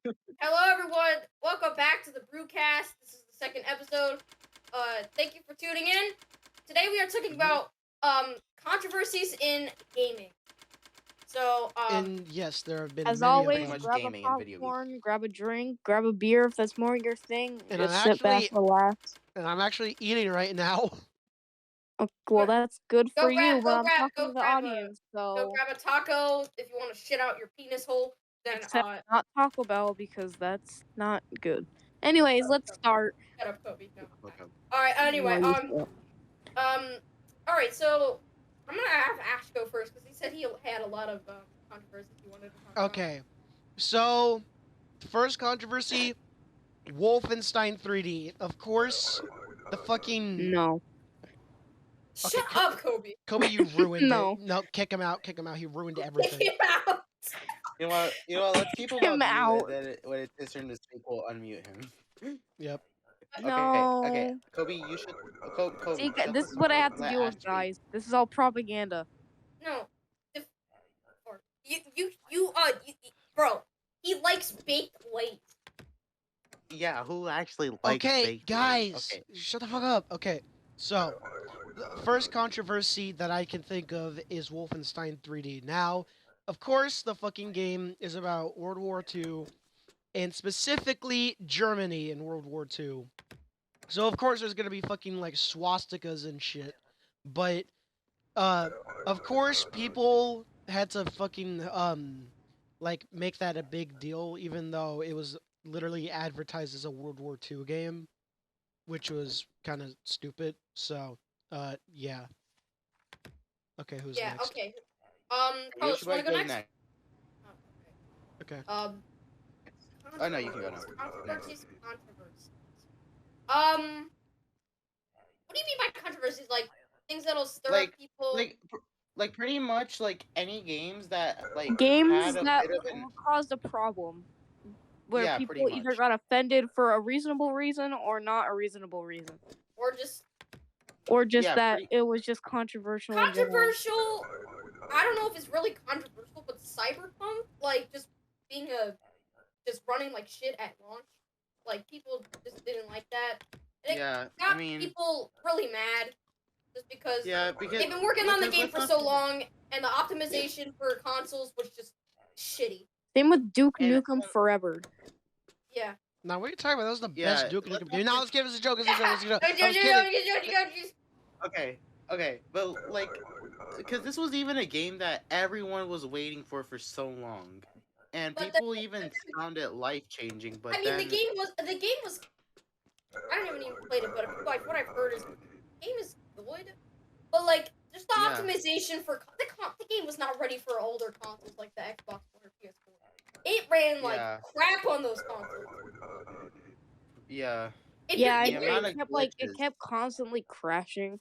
Hello everyone. Welcome back to the Brewcast. This is the second episode. Thank you for tuning in. Today we are talking about controversies in gaming. So And yes, there have been As many always, of them. grab a gaming and video games. popcorn, grab a drink, grab a beer if that's more your thing. And Just I'm sit back, relax. And I'm actually eating right now. Oh, well, that's good for you, but I'm talking go to the grab audience, go so... grab a taco if you want to shit out your penis hole. Then Except not Taco Bell, because that's not good. Anyways, let's start. shut up, Kobe. No. Okay. All right. Anyway, No, you all right. So I'm gonna have Ash go first because he said he had a lot of controversies he wanted to talk about. Okay, so first controversy, Wolfenstein 3D. Of course, the fucking No. Shut up, Kobe. Kobe, you ruined No. it. No, kick him out. Kick him out. He ruined Kick everything. him out. You know what? Let's keep him Him on out. mute. And then when it's his turn to speak, we'll unmute him. Yep. No. Okay. Kobe, you should. Kobe. See, shut this the- is what I have to let deal Ash with, speak. guys. This is all propaganda. No. Bro, he likes baked lays. Yeah, who actually likes Okay, baked guys, beans? Okay. shut the fuck up. Okay, so the first controversy that I can think of is Wolfenstein 3D. Now, of course, the fucking game is about World War II, and specifically Germany in World War II. So of course there's gonna be fucking like swastikas and shit, but of course people had to fucking like make that a big deal, even though it was literally advertised as a World War II game, which was kind of stupid. So yeah. Okay, who's Yeah. next? Okay. Carlos, wanna go next? Oh, Okay. Oh, no, you can go now. Controversies. What do you mean by controversies? Like things that'll stir up people. Like pretty much like any games that like Games had a that bit of an caused a problem. Where Yeah, people pretty either much. got offended for a reasonable reason or not a reasonable reason. Or just Yeah, that it was just controversial. Controversial. I don't know if it's really controversial, but cyberpunk, like just being just running like shit at launch, like people just didn't like that. And it got people really mad, just because they've been working on the game for so long, and the optimization for consoles was just shitty. Same with Duke Nukem Forever. Yeah. Now what are you talking about? That was the best Duke Nukem game. Now let's give us a joke. I was kidding. Okay, but like, because this was even a game that everyone was waiting for so long, and people even found it life-changing. But I mean, the game was. I haven't even played it, but like what I've heard is the game is good, but like just the optimization for the game was not ready for older consoles like the Xbox One or PS4. It ran like crap on those consoles. Yeah. It kept constantly crashing.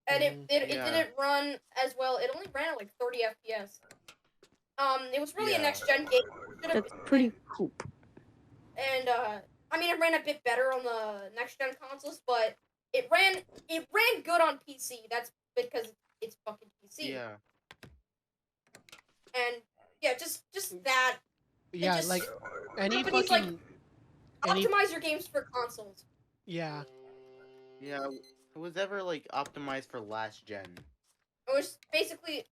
And it didn't run as well. It only ran at like 30 FPS. It was really a next gen game. That's pretty poop. And I mean, it ran a bit better on the next gen consoles, but it ran good on PC. That's because it's fucking PC. Yeah. And yeah, just that. Yeah, just, like any fucking like optimize your games for consoles. Yeah. Yeah. It was ever like optimized for last gen. It was basically,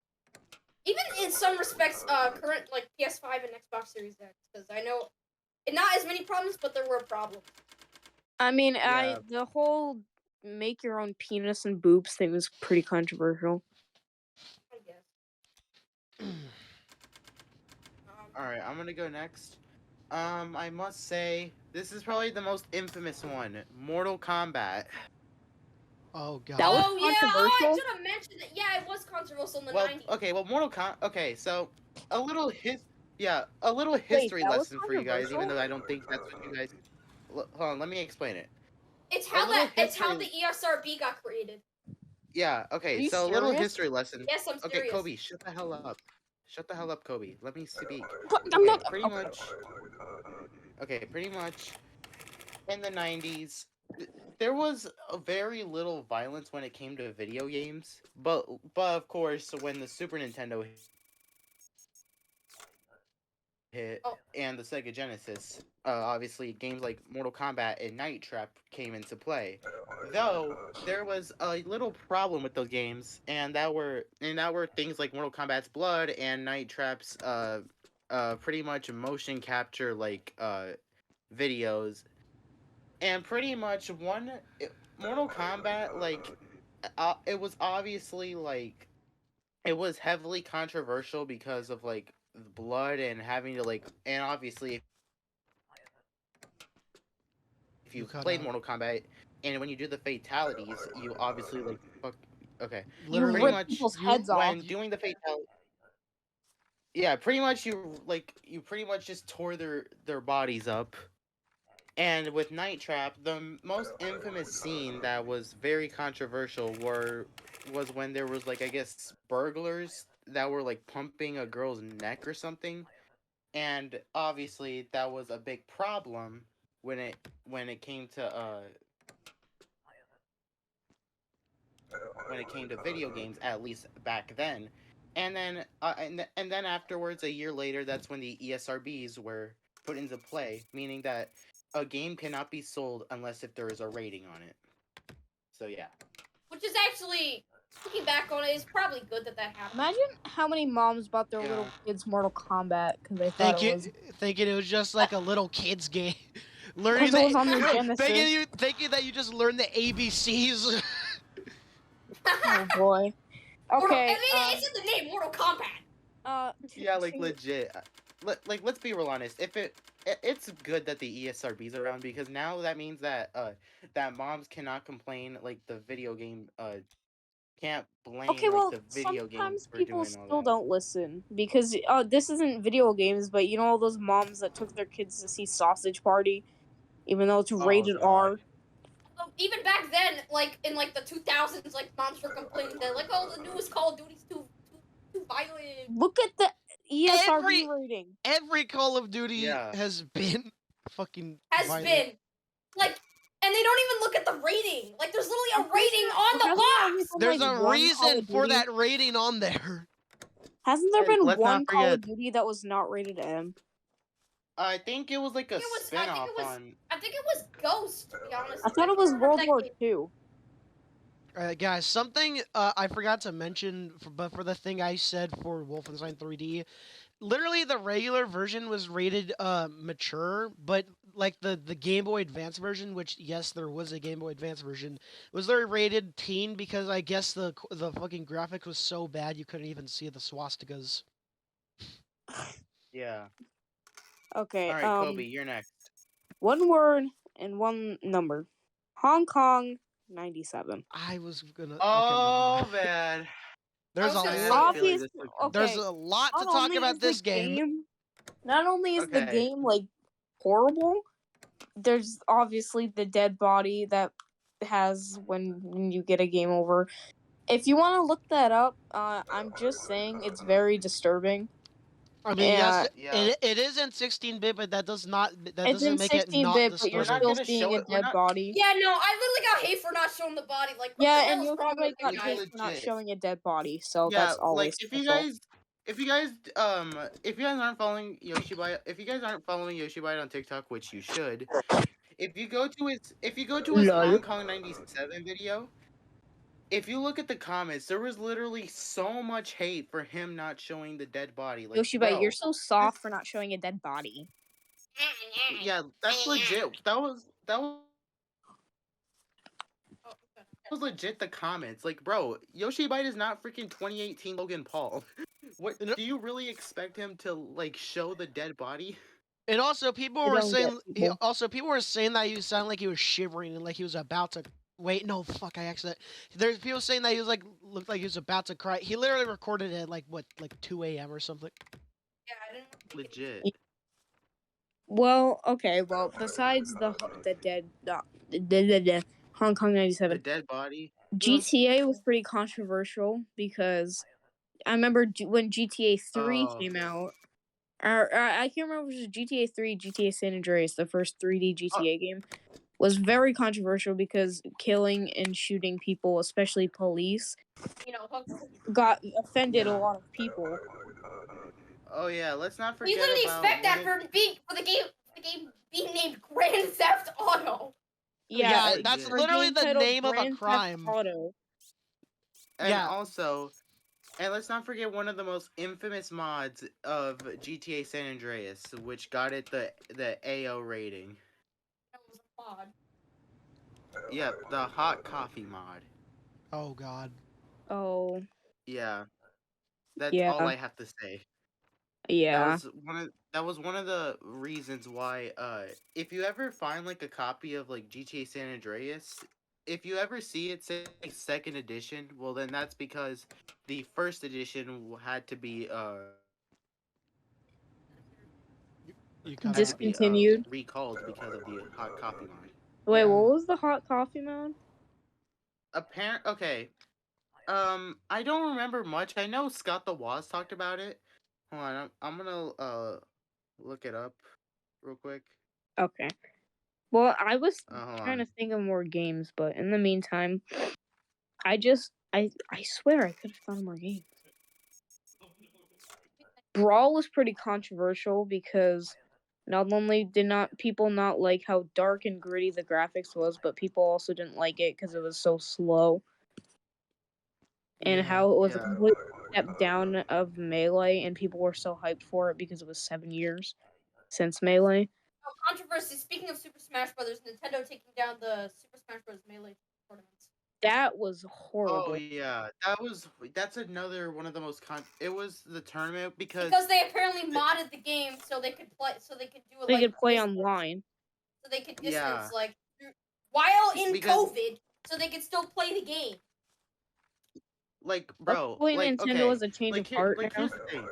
even in some respects, current like PS5 and Xbox Series X, because I know, not as many problems, but there were problems. I mean, the whole make your own penis and boobs thing was pretty controversial. I guess. Alright, I'm gonna go next. I must say, this is probably the most infamous one. Mortal Kombat. Oh god. That was controversial? I should have mentioned it. Yeah, it was controversial in the 90s. Okay, well, Okay, so a little history lesson for you guys, even though I don't think that's what you guys. Hold on, let me explain it. It's how the ESRB got created. Yeah. Okay. So a little history lesson. Yes, I'm serious. Okay, Kobe, shut the hell up. Shut the hell up, Kobe. Let me speak. I'm not. Pretty much. Okay, pretty much. In the 90s, there was very little violence when it came to video games, but of course, when the Super Nintendo hit Oh. and the Sega Genesis, obviously games like Mortal Kombat and Night Trap came into play. Though there was a little problem with those games, and that were things like Mortal Kombat's Blood and Night Trap's pretty much motion capture videos, and pretty much Mortal Kombat it was obviously it was heavily controversial because of blood and having to and obviously if You you've cut played out. Mortal Kombat and when you do the fatalities you obviously okay You pretty Literally, rip much people's you heads off. when doing the fatality pretty much you pretty much just tore their bodies up. And with Night Trap, the most infamous scene that was very controversial was when there was I guess burglars that were pumping a girl's neck or something, and obviously that was a big problem when it came to video games, at least back then. And then afterwards, a year later, that's when the ESRBs were put into play, meaning that a game cannot be sold unless if there is a rating on it. So yeah. Which is actually, looking back on it, is probably good that happened. Imagine how many moms bought their little kids Mortal Kombat because they thought thinking it was just like a little kid's game. Learning it was on the Genesis. thinking that you just learned the ABCs. Oh boy. Okay. It's in the name, Mortal Kombat. Yeah, legit. Let's be real honest. It's good that the ESRB's around because now that means that that moms cannot complain the video game can't blame the video games sometimes for people doing all still that. don't listen because this isn't video games, but you know all those moms that took their kids to see Sausage Party, even though it's rated R. Even back then, in the 2000s, moms were complaining that oh, the newest Call of Duty's too violent. Look at the ESRB rating. Every Call of Duty has been fucking violent. And they don't even look at the rating. There's literally a rating on the box. There's a reason for that rating on there. Hasn't there been one Call of Duty that was not rated M? I think it was a spin-off on... I think it was Ghost, to be honest. I thought it was World War II. Guys, something I forgot to mention, but for the thing I said for Wolfenstein 3D, literally the regular version was rated mature, but the Game Boy Advance version, which yes, there was a Game Boy Advance version, was there rated teen because I guess the fucking graphics was so bad you couldn't even see the swastikas. Yeah. Okay. All right, Kobe, you're next. One word and one number. Hong Kong 97. I was gonna. Oh man. There's a lot. There's a lot to talk about this game. Not only is the game horrible, there's obviously the dead body that has when you get a game over. If you want to look that up, I'm just saying it's very disturbing. I mean, yes, it is in 16-bit, but that doesn't make it not disturbing. But you're still seeing a dead body. Yeah, no, I literally got hate for not showing the body. And you probably got hate for not showing a dead body. So that's always if you guys aren't following Yoshibyte on TikTok, which you should, if you go to his Hong Kong 97 video. If you look at the comments, there was literally so much hate for him not showing the dead body. Yoshibyte, you're so soft for not showing a dead body. Yeah, that's legit. That was legit the comments. Bro, Yoshibyte is not freaking 2018 Logan Paul. What do you really expect him to show the dead body? And also people were saying that he sounded like he was shivering and he was about to wait, no, fuck, I accidentally... There's people saying that he was looked like he was about to cry. He literally recorded it at 2 a.m. or something. Yeah, I didn't... Legit. Well, okay, besides the dead Hong Kong 97. The dead body? GTA was pretty controversial because I remember when GTA 3 came out. I can't remember if it was GTA 3, GTA San Andreas, the first 3D GTA game. Was very controversial because killing and shooting people, especially police, got offended a lot of people. Oh yeah, let's not We forget literally about expect that for the game being named Grand Theft Auto. Yeah, They that's did. for a literally game the titled name of a Grand Theft crime. Auto. And Yeah. also, and let's not forget one of the most infamous mods of GTA San Andreas, which got it the AO rating. That was a mod. Yep, the hot coffee mod. Oh God. Oh, Yeah, that's all yeah, I have to say. yeah. That was one of the reasons why if you ever find like a copy of like GTA San Andreas, if you ever see it say second edition, well then that's because the first edition had to be You cut out. Discontinued. recalled because of the hot coffee mod. Wait, Yeah. what was the hot coffee mode? Okay. I don't remember much. I know Scott the Woz talked about it. Hold on, I'm gonna look it up real quick. Okay. Well, I was Hold trying on. to think of more games, but in the meantime, I swear I could have found more games. Brawl was pretty controversial because not only did not people not like how dark and gritty the graphics was, but people also didn't like it because it was so slow and Yeah. how it was a Yeah. complete step down of Melee, and people were so hyped for it because it was 7 years since Melee. Oh, controversy. Speaking of Super Smash Brothers, Nintendo taking down the Super Smash Bros. Melee tournaments. That was Oh horrible. yeah, that's another one of the most it was the tournament because they apparently modded the game so they could play, so they could do it They like could play distance, online. so they could Yeah. distance like while in Because- COVID, so they could still play the game. like bro, Hopefully like Nintendo okay, has a change like of heart now. here's the thing.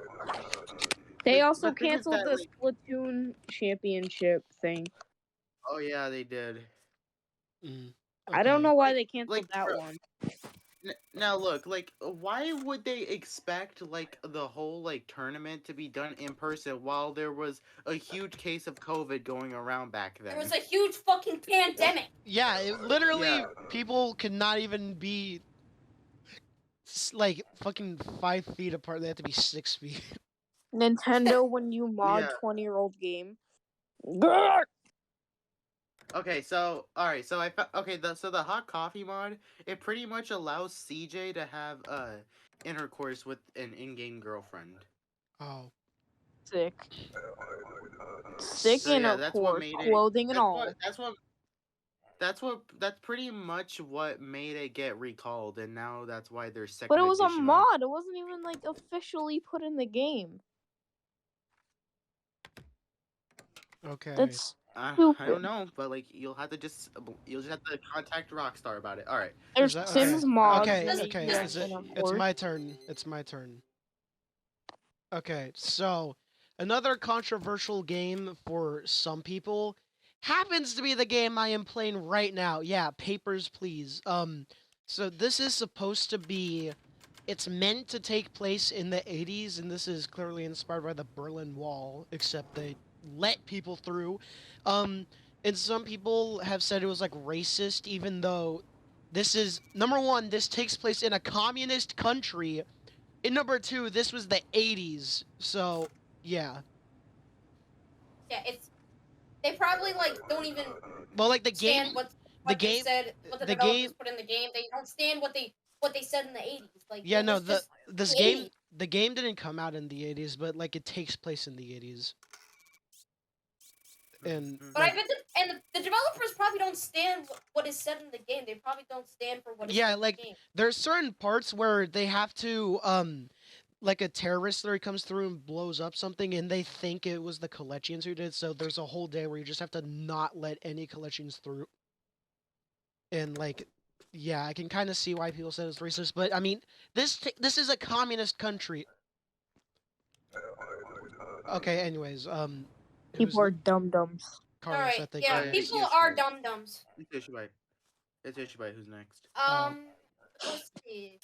They The also thing is canceled that, the Splatoon championship thing. oh yeah, they did. Mm. I don't Okay. know why Like- they canceled like, that bro- one. Now look, like why would they expect like the whole like tournament to be done in person while there was a huge case of COVID going around back then? There was a huge fucking pandemic. Yeah, it literally Yeah. people could not even be like fucking 5 feet apart. They have to be 6 feet. Nintendo, when you mod Yeah. 20-year-old game. Grr! Okay, so all right, so so the hot coffee mod, it pretty much allows CJ to have intercourse with an in-game girlfriend. Oh. Sick. Sick So yeah, intercourse, that's what made it. clothing and all. That's pretty much what made it get recalled, and now that's why there's second But it was a edition of- mod. It wasn't even like officially put in the game. Okay. That's I stupid. don't know, but like you'll just have to contact Rockstar about it. All right. There's that- Sims okay. mods. Okay, and okay. yes, It's intercourse. my turn. It's my turn. Okay, so another controversial game for some people happens to be the game I am playing right now. Yeah, Papers, Please. So this is supposed to be. It's meant to take place in the 80s, and this is clearly inspired by the Berlin Wall, except they let people through. And some people have said it was like racist, even though this is number one, this takes place in a communist country. And number two, this was the 80s, so yeah. Yeah, they probably like don't even Well, like the stand game, what the they game, said, what the the developers game. put in the game. They don't stand what they said in the 80s. Like Yeah, it no, was just this the game, 80s. the game didn't come out in the 80s, but like it takes place in the 80s. And But like, I bet the developers probably don't stand what is said in the game. They probably don't stand for what is yeah, said like in the game. there's certain parts where they have to like a terrorist there comes through and blows up something and they think it was the Kalechians who did, so there's a whole day where you just have to not let any Kalechians through. And like, yeah, I can kind of see why people said it's racist, but I mean, this is a communist country. Okay, anyways, People are dum dums. Carlos, All right, I think. yeah, yeah, people yes, are right. dum dums. It's Yoshibyte. It's Yoshibyte who's next. Let's see.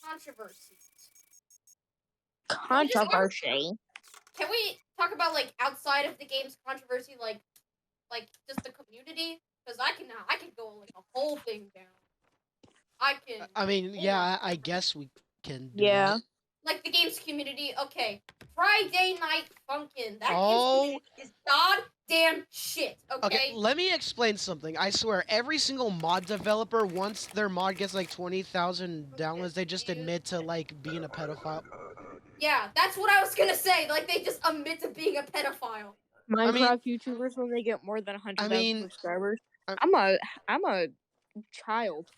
Controversies. Controversy. Can we talk about like outside of the game's controversy, like just the community? Because I can go like a whole thing down. I can. I mean, hold yeah, on. I guess we can do Yeah. that. Like the games community. Okay, Friday Night Funkin'. That games Oh. community is goddamn shit. Okay, Okay. let me explain something. I swear, every single mod developer, once their mod gets like 20,000 downloads, they just admit to like being a pedophile. Yeah, that's what I was gonna say. Like they just admit to being a pedophile. Minecraft YouTubers when they get more than 100,000 mean, subscribers. I'm- I'm a child.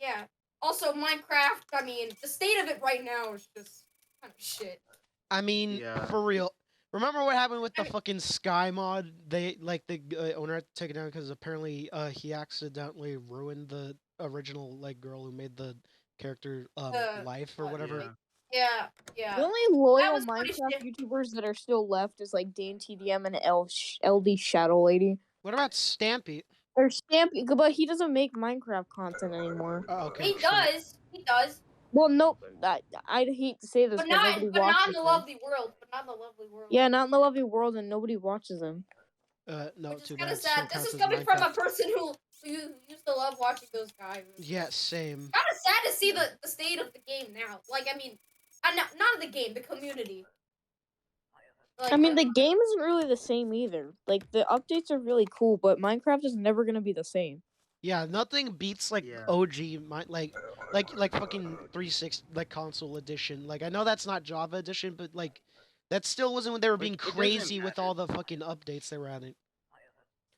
Yeah. Also, Minecraft. I mean, the state of it right now is just kind of shit. I mean, Yeah. for real. Remember what happened with the fucking Sky mod? They like the owner had to take it down because apparently he accidentally ruined the original like girl who made the character life or whatever. Yeah. The Yeah. only loyal was pretty Minecraft shit. YouTubers that are still left is like Dane TDM and LD Shadow Lady. What about Stampy? Or Stampy, but he doesn't make Minecraft content anymore. Oh, okay. He shit. does. He does. Well, nope. I'd hate to say this, But but not. nobody But not watches in the him. lovely world. But not in the lovely world. Yeah, not in the lovely world, and nobody watches him. No, Which is too kind bad. of sad. Still This is counts as coming from a Minecraft. person who used to love watching those guys. Yeah, same. Kind of sad to see the state of the game now. Like, I mean, not the game, the community. Like, I mean, the game isn't really the same either. Like, the updates are really cool, but Minecraft is never gonna be the same. Yeah, nothing beats like Yeah. OG like fucking 360 like console edition. Like I know that's not Java edition, but like that still wasn't when they were being It doesn't crazy with matter. all the fucking updates they were adding.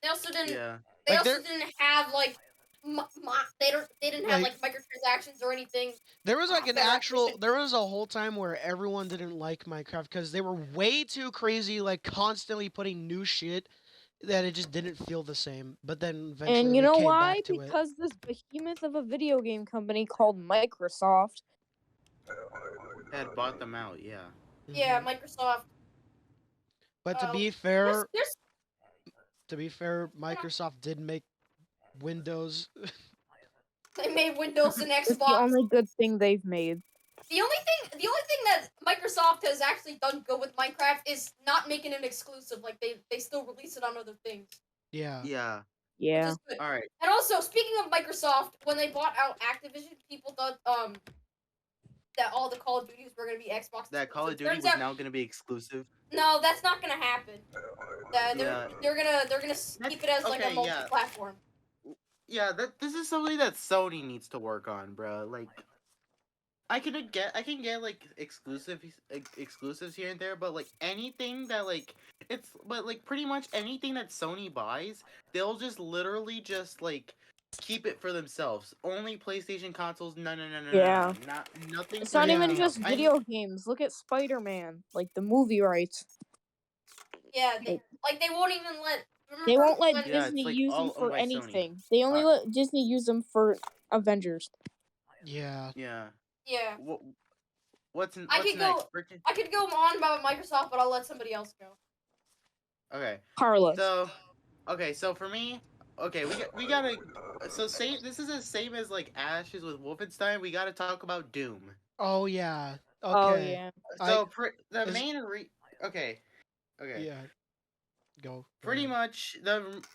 they also didn't. Yeah. They Like, also didn't have like. They didn't have Like- like microtransactions or anything. There was like an That actual actually- there was a whole time where everyone didn't like Minecraft because they were way too crazy, like constantly putting new shit that it just didn't feel the same. But then eventually And you they know came why? back to it. Because this behemoth of a video game company called Microsoft. Had bought them out. Yeah. Yeah, Mhm. Microsoft. But to uh, be fair, There's Microsoft did make Windows. they made Windows and It's the Xbox. only good thing they've made. The only thing that Microsoft has actually done good with Minecraft is not making it exclusive. Like they still release it on other things. Yeah. Yeah. Which Yeah. is good. All right. And also, speaking of Microsoft, when they bought out Activision, people thought that all the Call of Duties were gonna be Xbox. That Call of exclusive. Duty Turns was out, now going to be exclusive. no, that's not gonna happen. Yeah. They're gonna keep it as like a okay, yeah. multi-platform. Yeah, this is something that Sony needs to work on, bro. Like, I can get like exclusives here and there, but like anything that like pretty much anything that Sony buys, they'll just literally just like keep it for themselves. Only PlayStation consoles. No, Yeah. not nothing. It's for not even anything just else. video games. Look at Spider-Man, like the movie rights. Yeah, they won't even let. They won't let when- Yeah, it's, Disney like, use them all for owned by Sony. anything. They only let Disney use them for Avengers. Yeah. Yeah. Yeah, What's I next? could go- I could go on about Microsoft, but I'll let somebody else go. Okay. Carlos. So for me, okay, we gotta. So this is the same as like Ashes with Wolfenstein. We gotta talk about Doom. Oh yeah. Okay. Oh yeah. So the is- main okay. Yeah. Go. Pretty much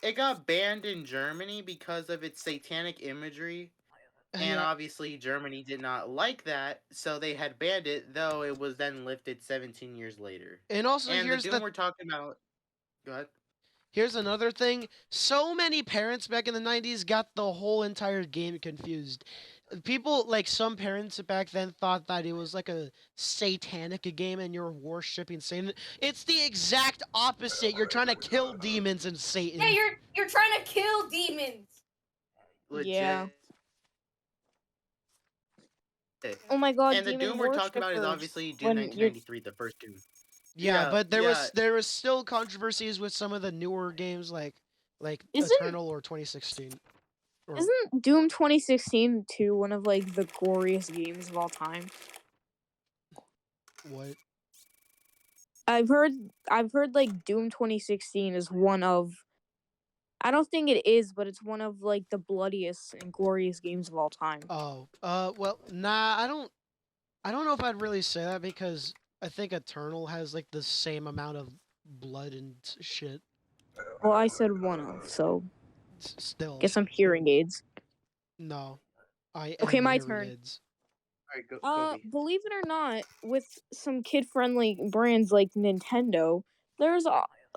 it got banned in Germany because of its satanic imagery. And obviously Germany did not like that, so they had banned it, though it was then lifted 17 years later. And also And here's the Doom we're talking about. Go ahead. here's another thing. So many parents back in the 90s got the whole entire game confused. People, like some parents back then, thought that it was like a satanic game and you're worshipping Satan. It's the exact opposite. You're trying to kill demons and Satan. Yeah, you're trying to kill demons. Legit. Yeah. Oh my god, And the Demon Doom we're talking about is Worshippers. obviously Doom When 1993, the first Doom. Yeah, Yeah, but there was still controversies with some of the newer games like Isn't- Eternal or 2016. Or, Isn't Doom 2016 too one of like the goriest games of all time? what? I've heard like Doom 2016 is one of, I don't think it is, but it's one of like the bloodiest and glorious games of all time. Oh, well, nah, I don't know if I'd really say that because I think Eternal has like the same amount of blood and shit. Well, I said one of, so Still, get some hearing aids. no. I Okay, am my turn. myriads. Alright, Kobe. Believe it or not, with some kid-friendly brands like Nintendo, there's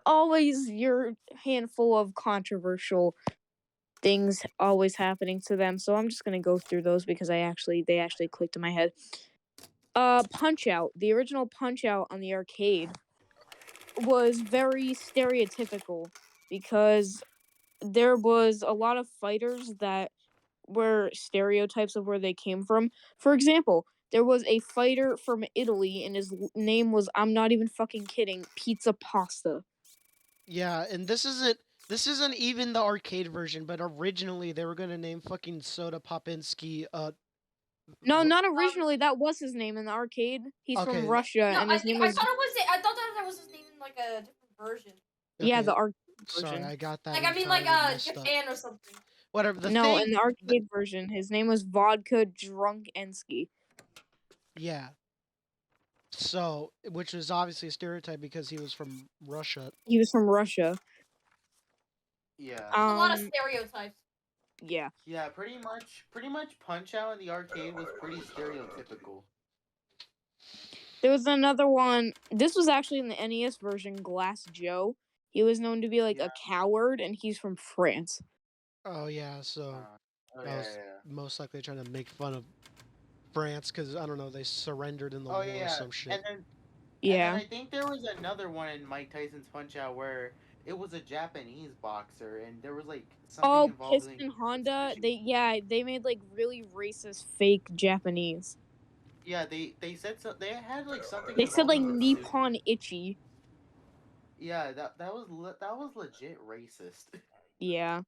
always your handful of controversial things always happening to them. So I'm just gonna go through those because they actually clicked in my head. Punch-Out, the original Punch-Out on the arcade was very stereotypical because there was a lot of fighters that were stereotypes of where they came from. For example, there was a fighter from Italy and his name was, I'm not even fucking kidding, Pizza Pasta. Yeah, and this isn't even the arcade version, but originally they were gonna name fucking Soda Popinski. No, not originally. That was his name in the arcade. He's from Okay. Russia, No, and his name I was thought it was. I thought that was his name in like a different version. yeah, Okay, the arcade sorry, version. I got that Like I mean, like entirely messed up. Japan or something. Whatever. No, in the arcade version, his name was Vodka Drunkensky. Yeah. So, which was obviously a stereotype because he was from Russia. He was from Russia. Yeah. A lot of stereotypes. Yeah. Yeah, pretty much Punch-Out in the arcade was pretty stereotypical. There was another one. This was actually in the NES version, Glass Joe. He was known to be like a coward, and he's from France. Oh yeah, so I was most likely trying to make fun of France because I don't know, they surrendered in the war or some shit. And then I think there was another one in Mike Tyson's Punch-Out where it was a Japanese boxer and there was like something involved Piston Honda. They made like really racist fake Japanese. Yeah, they said so. They had like something. They said like Nippon Ichi. Yeah, that was legit racist. Yeah.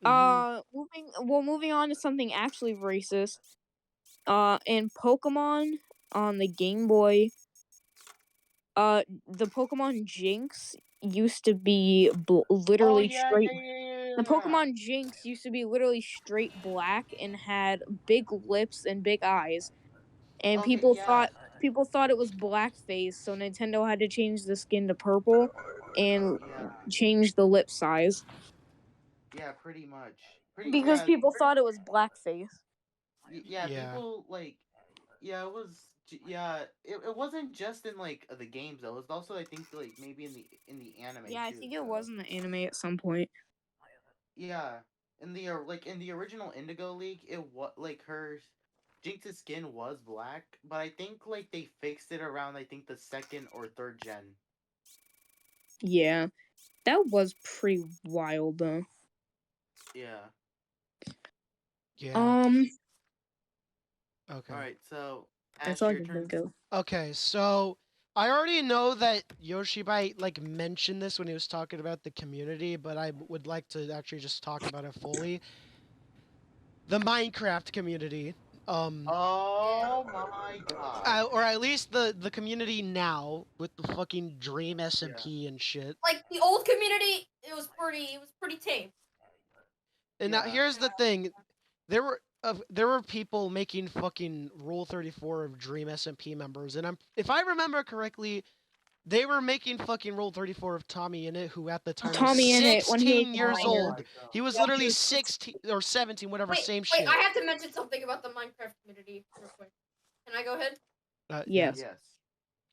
Mm-hmm. Moving on to something actually racist. In Pokemon on the Game Boy, the Pokemon Jinx used to be literally straight. The Pokemon Jinx used to be literally straight black and had big lips and big eyes, and people thought it was blackface, so Nintendo had to change the skin to purple and change the lip size. Yeah, pretty much. Because people thought it was blackface. Yeah, people like. Yeah, it was. Yeah, it wasn't just in like the games though. It was also I think like maybe in the anime. Yeah, I think it was in the anime at some point. Yeah, in the in the original Indigo League, it was like her Jinx's skin was black, but I think like they fixed it around I think the 2nd or 3rd gen. Yeah, that was pretty wild though. Yeah. Yeah. Okay. All right, so that's all I can think of. Okay, so I already know that Yoshibyte like mentioned this when he was talking about the community, but I would like to actually just talk about it fully. The Minecraft community. Oh my god. Or at least the community now with the fucking Dream SMP and shit. Like the old community, it was pretty tame. And now here's the thing, there were people making fucking Rule 34 of Dream SMP members, and if I remember correctly, they were making fucking Rule 34 of Tommy Innit, who at the time was 16 years old. He was literally 16 or 17, whatever, same shit. Wait, I have to mention something about the Minecraft community real quick. Can I go ahead? Yes.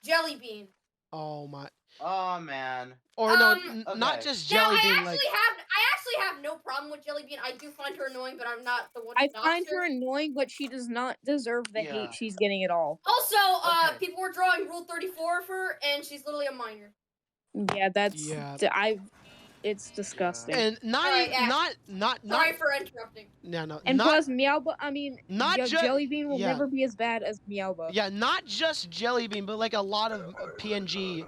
Jelly Bean. Oh my. Oh man. Or no, not just Jelly Bean. I actually have no problem with Jelly Bean. I do find her annoying, but I'm not the one. I find her annoying, but she does not deserve the hate she's getting at all. Also, people were drawing Rule 34 of her, and she's literally a minor. Yeah, that's it's disgusting. And Sorry for interrupting. No. And plus, Meowba. I mean, Jelly Bean will never be as bad as Meowba. Yeah, not just Jelly Bean, but like a lot of PNG,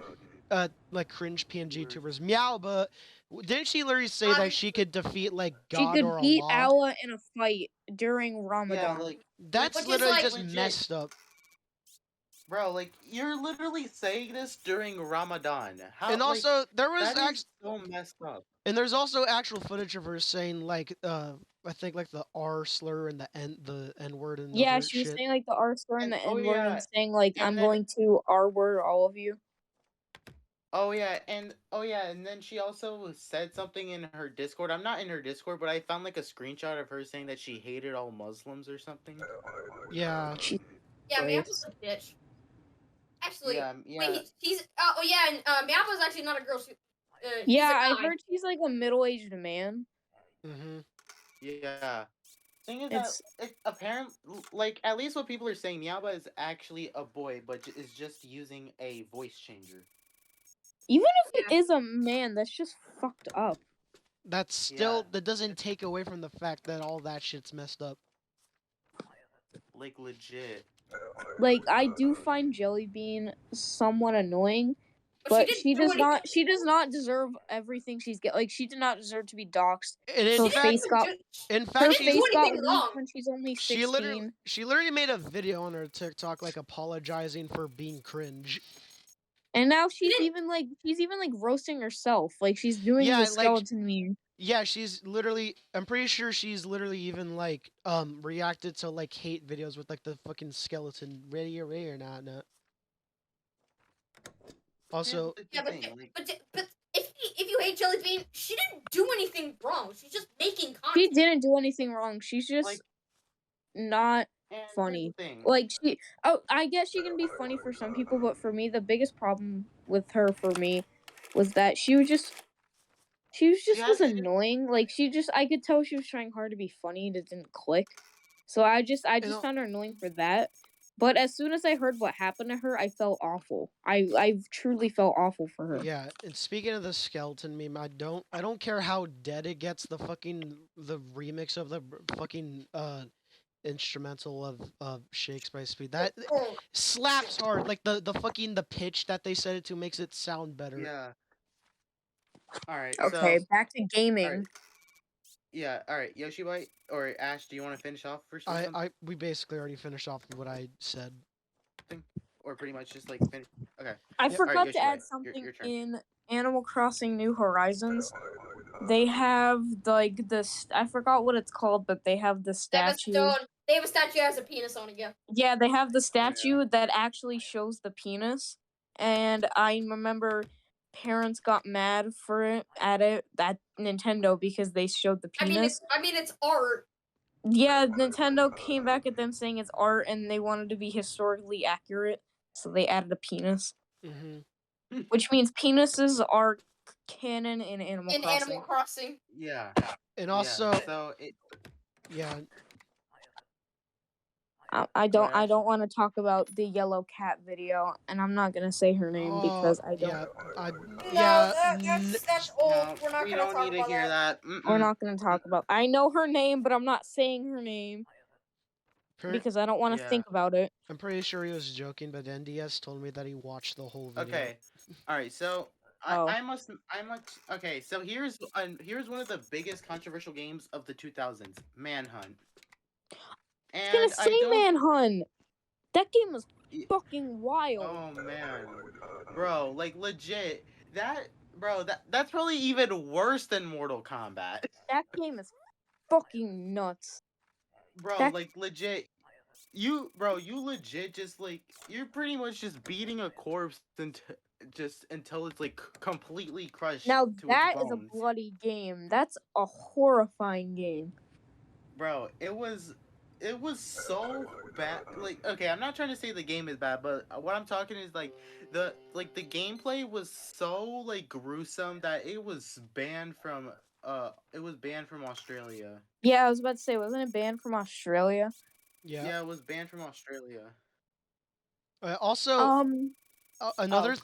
like cringe PNG tubers. Meowba, didn't she literally say that she could defeat like God or Allah? She could beat Allah in a fight during Ramadan. Yeah, like that's literally just messed up. Bro, like you're literally saying this during Ramadan. How? And also, there was actually so messed up. And there's also actual footage of her saying like, I think like the R slur and the N word and she was saying like the R slur and the N word and saying like I'm going to R word all of you. Oh yeah, and then she also said something in her Discord. I'm not in her Discord, but I found like a screenshot of her saying that she hated all Muslims or something. Yeah. Yeah, Right. Miapa's a bitch. Actually, Yeah, wait, she's oh yeah, and Miapa's actually not a girl. She's Yeah, a I guy. heard she's like a middle-aged man. Mm-hmm. yeah. Thing is that It's apparent, like at least what people are saying, Miaba is actually a boy, but is just using a voice changer. even if it Yeah. is a man, that's just fucked up. That's still that doesn't take away from the fact that all that shit's messed up. Like legit. Like I do find Jellybean somewhat annoying, But but she didn't do anything. she does not deserve everything she's get. Like she did not deserve to be doxxed. And in Her She fact, face didn't got do, in she fact, her didn't she do face got anything leaked wrong. when she's only she 16. literally made a video on her TikTok like apologizing for being cringe. And now She didn't. she's even like roasting herself. Like she's doing Yeah, the like skeleton meme. yeah, she's literally. I'm pretty sure she's literally even like reacted to like hate videos with like the fucking skeleton ready or not. Also, Yeah, but if you hate Jellybean, she didn't do anything wrong. She's just making She content. didn't do anything wrong. She's just Like, not and funny. here's the thing. Like I guess she can be funny for some people, but for me the biggest problem with her for me was that she was has annoying. Like I could tell she was trying hard to be funny and it didn't click. So I just found her annoying for that. But as soon as I heard what happened to her, I felt awful. I truly felt awful for her. yeah, and speaking of the skeleton meme, I don't care how dead it gets. The remix of the fucking instrumental of Shakes by Speed that slaps hard. Like the pitch that they set it to makes it sound better. Yeah. All right. Okay, So back to gaming. all right. Yeah. All right. Yoshibyte or Ash, do you want to finish off first? Or something? We basically already finished off what I said. Or pretty much just like finish. Okay. I Yep. forgot Alright, to Yoshibyte, add something your turn. in Animal Crossing New Horizons. They have like this. I forgot what it's called, but they have the statue. They have a statue that has a penis on it. Yeah. Yeah, they have the statue that actually shows the penis, and I remember parents got mad for it at Nintendo because they showed the penis. I mean, it's art. Yeah, Nintendo came back at them saying it's art, and they wanted to be historically accurate, so they added a penis. Mm-hmm. Which means penises are canon in Animal Crossing. Animal Crossing. Yeah. And also, yeah, so I don't want to talk about the yellow cat video, and I'm not gonna say her name because I don't. That's old. No, We're not we gonna don't talk need to about hear that. that. We're not gonna talk about. I know her name, but I'm not saying her name because I don't want to think about it. I'm pretty sure he was joking, but NDS told me that he watched the whole video. Okay. All right. So I must. Okay. So here's one of the biggest controversial games of the 2000s, Manhunt. I was gonna say Manhunt. That game was fucking wild. Oh man, bro, like legit. That's probably even worse than Mortal Kombat. That game is fucking nuts. Bro, like legit. You legit just like you're pretty much just beating a corpse until it's like completely crushed. Now to that its is a bones. bloody game. That's a horrifying game. Bro, it was so bad. Like, okay, I'm not trying to say the game is bad, but what I'm talking is like the gameplay was so like gruesome that it was banned from Australia. Yeah, I was about to say, wasn't it banned from Australia? Yeah, it was banned from Australia. Also, another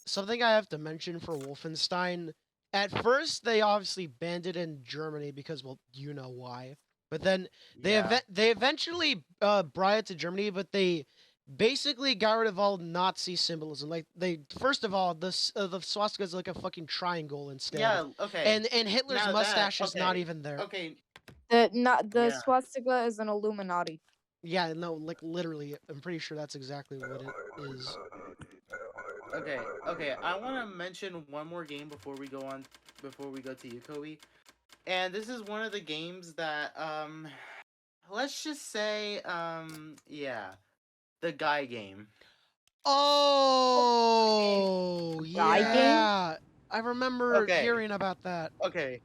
something I have to mention for Wolfenstein. At first, they obviously banned it in Germany because, well, you know why. But then they eventually brought it to Germany, but they basically got rid of all Nazi symbolism. Like first of all, the swastika is like a fucking triangle instead. Yeah, okay. And Hitler's mustache is not even there. Okay. The swastika is an Illuminati. Yeah, no, like literally, I'm pretty sure that's exactly what it is. Okay. I want to mention one more game before we go to you, Kobe. And this is one of the games that let's just say the guy game. Oh, Guy game? Yeah, I remember Okay. hearing about that. Okay.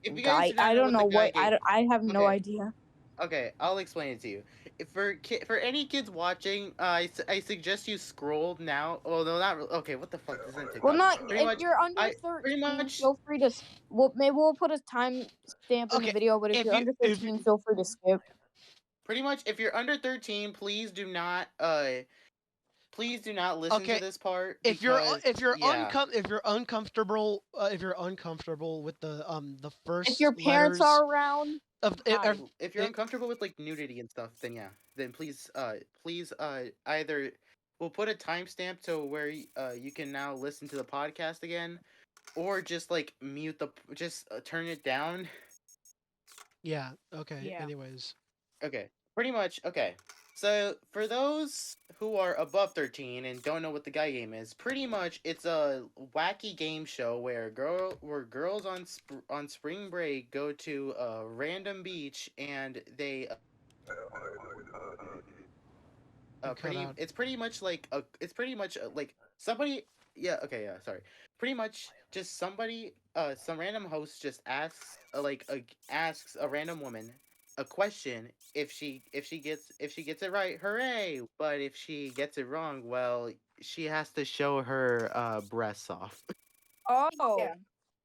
If you guys Guy? do not I know don't what know the guy what. game, I have no okay. idea. Okay, I'll explain it to you. If for any kids watching, I suggest you scroll now. Oh no, not okay. What the fuck? This isn't TikTok. Well, not Pretty if much, you're under I pretty 13. much Feel free to. Maybe we'll put a time stamp in the Okay, video. But if if you're you under if 13, feel free to skip. pretty much if you're under 13, please do not listen to okay, this part if you're because if you're yeah. uncomfortable with the If first your parents letters are around, of hi. If you're it, uncomfortable with like nudity and stuff, then yeah, then please either we'll put a timestamp to where you can now listen to the podcast again, or just like turn it down. yeah, okay, Yeah. anyways. Okay, pretty much. Okay, so for those who are above 13 and don't know what the guy game is, pretty much it's a wacky game show where girls on spring break go to a random beach and they You cut out. it's pretty much like like somebody, yeah, okay, yeah, sorry, pretty much just somebody, some random host just asks a random woman a question. If she gets it right, hooray, but if she gets it wrong, well, she has to show her breasts off. Oh. Yeah.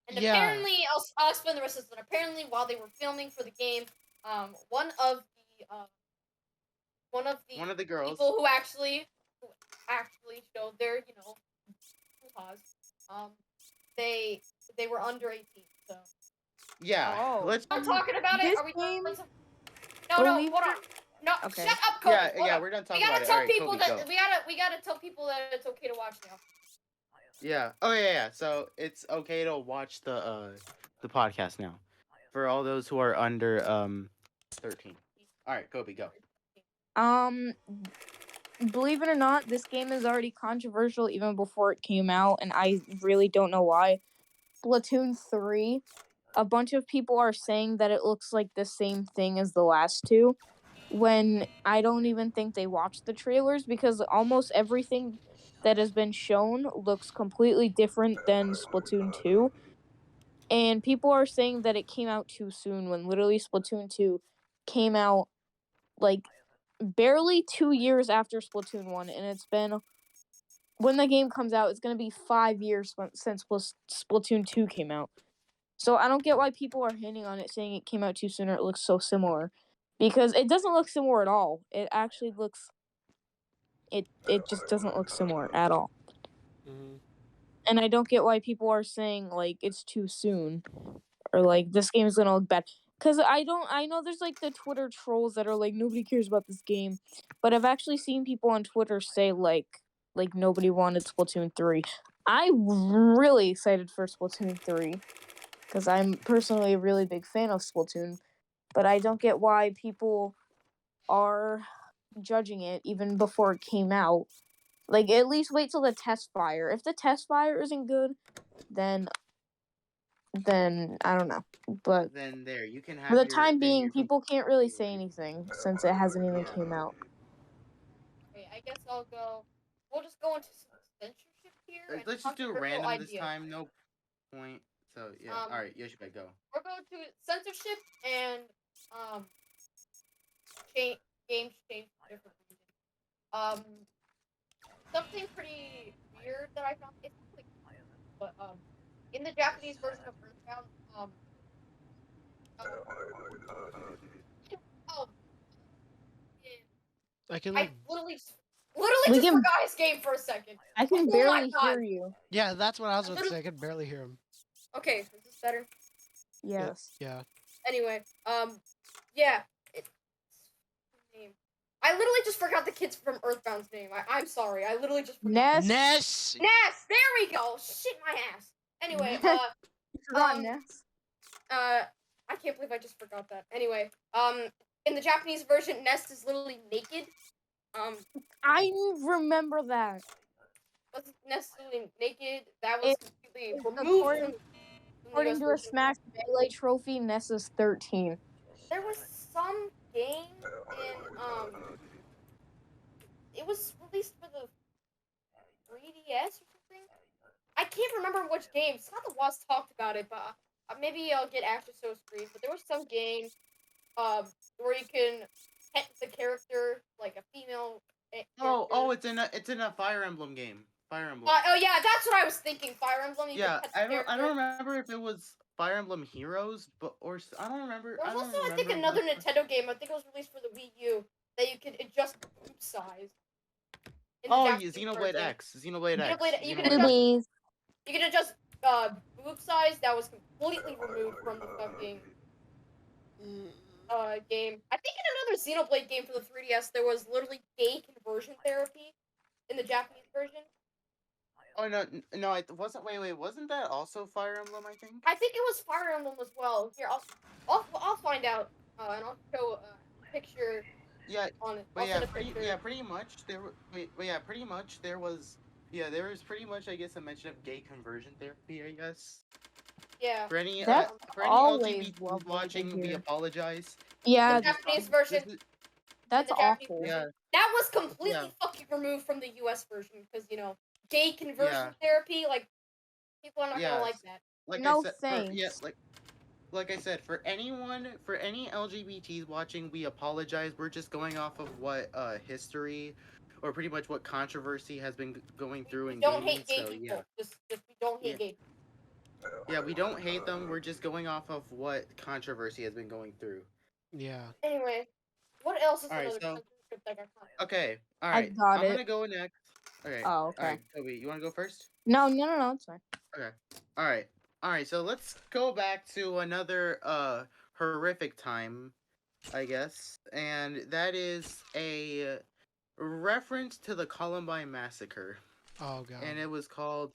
And Yeah. apparently, I'll explain the rest of this. Apparently, while they were filming for the game, one of One of the girls, people who actually showed their cause, they were under 18. So yeah, Oh. let's I'm talking about it. This Are we? game, No, believe hold on. No, Okay. shut up, Kobe. yeah, Hold yeah, up. we're done We talking gotta about it. tell All right, people Kobe, that go. we gotta tell people that it's okay to watch now. Yeah. Oh yeah. So it's okay to watch the podcast now, for all those who are under 13. All right, Kobe, go. Believe it or not, this game is already controversial even before it came out, and I really don't know why. Splatoon 3, a bunch of people are saying that it looks like the same thing as the last two, when I don't even think they watched the trailers, because almost everything that has been shown looks completely different than Splatoon 2. And people are saying that it came out too soon, when literally Splatoon 2 came out like barely 2 years after Splatoon 1, and it's been, when the game comes out, it's going to be 5 years since Splatoon 2 came out. So I don't get why people are hating on it, saying it came out too soon or it looks so similar, because it doesn't look similar at all. It actually looks, it just doesn't look similar at all. Mhm. And I don't get why people are saying like it's too soon, or like this game is gonna look bad. Cause I know there's like the Twitter trolls that are like, nobody cares about this game, but I've actually seen people on Twitter say like nobody wanted Splatoon 3. I'm really excited for Splatoon 3, because I'm personally a really big fan of Splatoon, but I don't get why people are judging it even before it came out. Like, at least wait till the test fire. If the test fire isn't good, then I don't know. But Then there, you can for have the your. time Then being, you're people can't really completely say right. anything since it hasn't even Yeah. came out. Okay, I guess I'll go. We'll just go into some censorship here and Let's just do controversial random this ideas. time. No point. So yeah. All right, Yoshibyte, go. We're going to censorship and change games change for different reasons. Something pretty weird that I found. It's not like, but in the Japanese version of Earthbound, oh, I can I like literally We just can- forgot his game for a second. I can Oh my barely God. hear you. yeah, that's what I was about to say. I could barely hear him. Okay, is this better? Yes. Yeah. Anyway, yeah. Name. I literally just forgot the kids from Earthbound's name. I'm sorry. I literally just forgot. Ness. Ness. There we go. Shit my ass. Anyway, You forgot um, Ness. I can't believe I just forgot that. Anyway, in the Japanese version, Ness is literally naked. I remember that. Wasn't necessarily naked. That was completely removed from the According US to a version. Smash Melee trophy, Ness is 13. There was some game in it was released for the 3DS or something. I can't remember which game. Scott the Wasp talked about it, but maybe I'll get After So Screen. But there was some game where you can pet the character, like a female character. It's in a Fire Emblem game. Fire Emblem. Oh yeah, that's what I was thinking. Fire Emblem. You Yeah, can pet the I don't remember if it was Fire Emblem Heroes, I don't remember. There was I don't also, I remember think, another Nintendo game. I think it was released for the Wii U that you could adjust group size. Xenoblade X. Xenoblade X. You can Xenoblade adjust. Boobies. You can adjust boob size. That was completely removed from the fucking game. I think in another Xenoblade game for the 3DS, there was literally gay conversion therapy in the Japanese version. Oh no! It wasn't. Wait. Wasn't that also Fire Emblem? I think. I think it was Fire Emblem as well. Here, I'll find out, and I'll show a picture. Yeah, On it. but pretty much there. Pretty much there was. Yeah, there was pretty much, I guess, a mention of gay conversion therapy. I guess. Yeah. For any always LGBT watching, we apologize. Yeah, the Japanese version. That's awful. Yeah. That was completely fucking removed from the U.S. version because gay conversion therapy. Like, people are not gonna like that. Like no I said, thanks. like I said, for any LGBTs watching, we apologize. We're just going off of what history, or pretty much what controversy has been going through in gaming. Don't hate gay people. Yeah. Just we don't hate gay people. Yeah, we don't hate them. We're just going off of what controversy has been going through. Yeah. Anyway, what else is All right, another so- script that got caught? Okay. All right. got I'm it. gonna go next. Okay. Oh, okay. All right, Toby, you want to go first? No, it's fine. Okay. All right. So let's go back to another horrific time, I guess, and that is a reference to the Columbine Massacre. Oh god. And it was called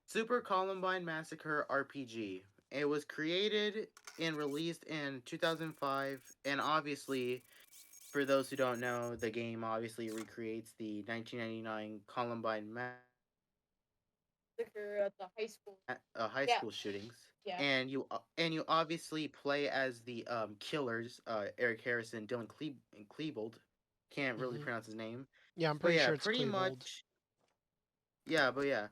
Super Columbine Massacre RPG. It was created and released in 2005, and obviously, for those who don't know, the game obviously recreates the 1999 Columbine At the high school. high school shootings. Yeah. And you obviously play as the killers, Eric Harrison, Dylan Klebold. Can't really pronounce his name. Yeah, I'm pretty sure it's pretty Klebold. much. Yeah, but yeah.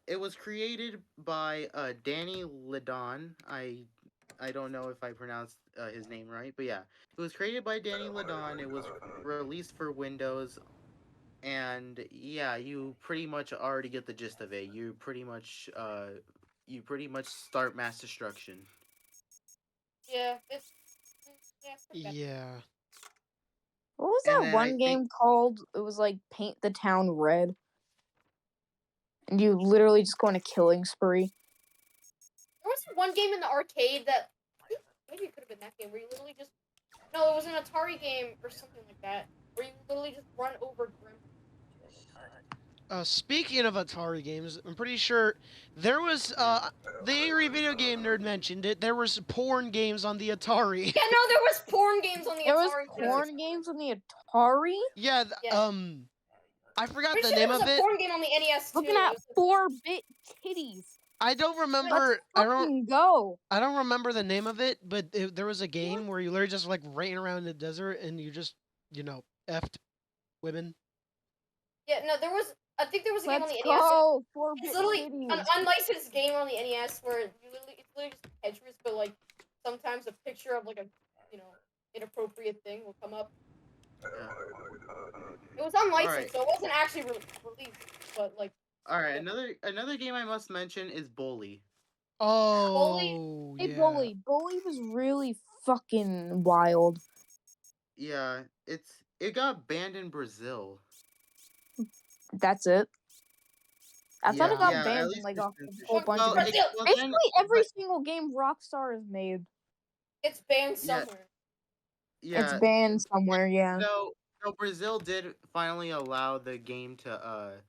It was created by Danny Ledon. I don't know if I pronounced his name right, but yeah, it was created by Danny Ledon. It was released for Windows, and yeah, you pretty much already get the gist of it. You pretty much start mass destruction. Yeah, Yeah. What was And that then one game called? It was like Paint the Town Red. And you literally just go on a killing spree. There was one game in the arcade that maybe it could have been that game where you literally just it was an Atari game or something like that where you literally just run over Grim. Speaking of Atari games, I'm pretty sure there was the Angry Video Game Nerd mentioned it. There was porn games on the Atari. Yeah, no, there was porn games on the There Atari. was porn games on the Atari? Yeah, Yeah. I forgot Pretty the sure name there was of a it. porn game on the NES too. Looking at 4-bit titties. I don't remember. Let's I don't. fucking go. I don't remember the name of it, but there was a game where you literally just like ran around in the desert and you just effed women. Yeah, no, there was. I think there was a game on Let's the NES. go. 4-bit It's literally titties. an unlicensed game on the NES where it's literally just Tetris, but like sometimes a picture of like a inappropriate thing will come up. It was unlicensed, so it wasn't actually released, but like. All right, another game I must mention is Bully. Oh, Hey, yeah. Bully. Bully was really fucking wild. Yeah, it got banned in Brazil. That's it. I thought it got at banned in least like the a censorship. whole bunch Well, of Brazil- games. Basically, every single game Rockstar has made. It's banned Yeah. somewhere. Yeah, It's banned somewhere, yeah. So Brazil did finally allow the game to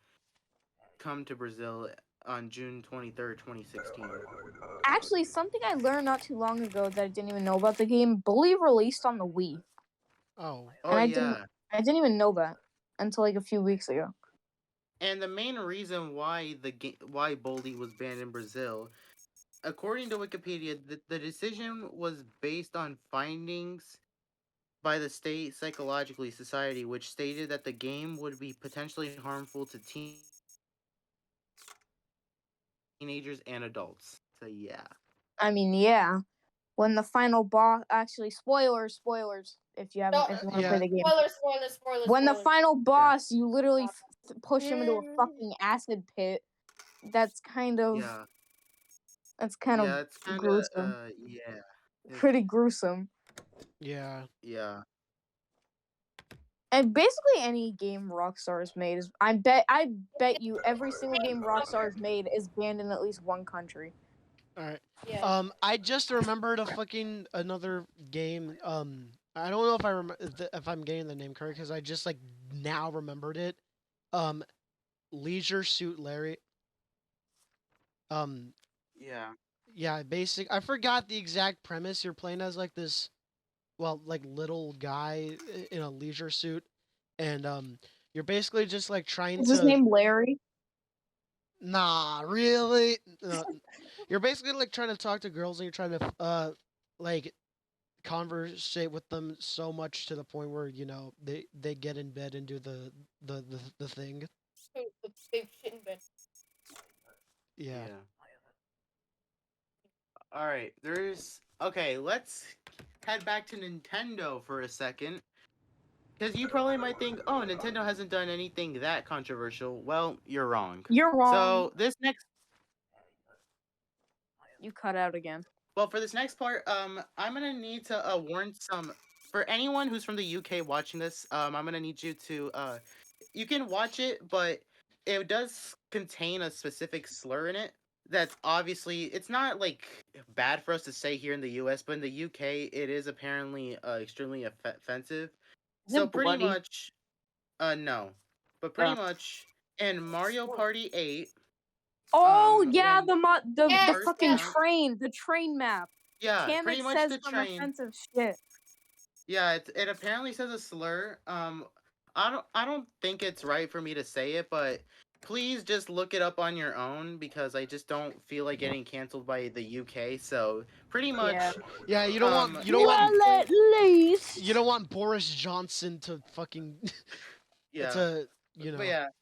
come to Brazil on June 23rd, 2016. Actually, something I learned not too long ago that I didn't even know about the game, Bully released on the Wii. Oh. Oh, And I yeah. didn't even know that until like a few weeks ago. And the main reason why why Bully was banned in Brazil, according to Wikipedia, the decision was based on findings by the State Psychological Society, which stated that the game would be potentially harmful to teens teenagers and adults. So yeah. I mean, yeah. When the final boss, actually, spoilers, if you No, if you want to Yeah. play the game. Spoilers. When the final boss, you literally push him into a Mm. fucking acid pit. That's kind of Yeah. that's kind of It's kind of gruesome. yeah. It's, Pretty gruesome. Yeah. yeah. And basically any game Rockstar has made is I bet you every single game Rockstar has made is banned in at least one country. All right. Yeah. I just remembered a fucking another game. I don't know if if I'm getting the name correct because I just like now remembered it. Um, Leisure Suit Larry. Um, Yeah. yeah, I forgot the exact premise. You're playing as like this, well, like little guy in a leisure suit, and you're basically just like trying Is his to. name Larry? Nah, really? No. You're basically like trying to talk to girls, and you're trying to like conversate with them so much to the point where they get in bed and do the thing. Big shit in bed. Yeah. Yeah. All right. Okay. Let's head back to Nintendo for a second. Because you probably might think, oh, Nintendo hasn't done anything that controversial. Well, you're wrong. You're wrong. So this next, You cut out again. well, for this next part, I'm gonna need to warn for anyone who's from the UK watching this, I'm gonna need you to you can watch it, but it does contain a specific slur in it. That's obviously it's not like bad for us to say here in the US, but in the UK it is apparently extremely offensive. Is So it pretty bloody? much, no, but pretty much in Mario Party 8. Oh yeah, When the Yes, first fucking came out, the train map. yeah, Kamek pretty much says the some train. offensive shit. Yeah, it apparently says a slur. I don't think it's right for me to say it, but please just look it up on your own because I just don't feel like getting canceled by the UK. So pretty much, Yeah. Yeah, you don't want Well, at least. you don't want Boris Johnson to fucking yeah, to but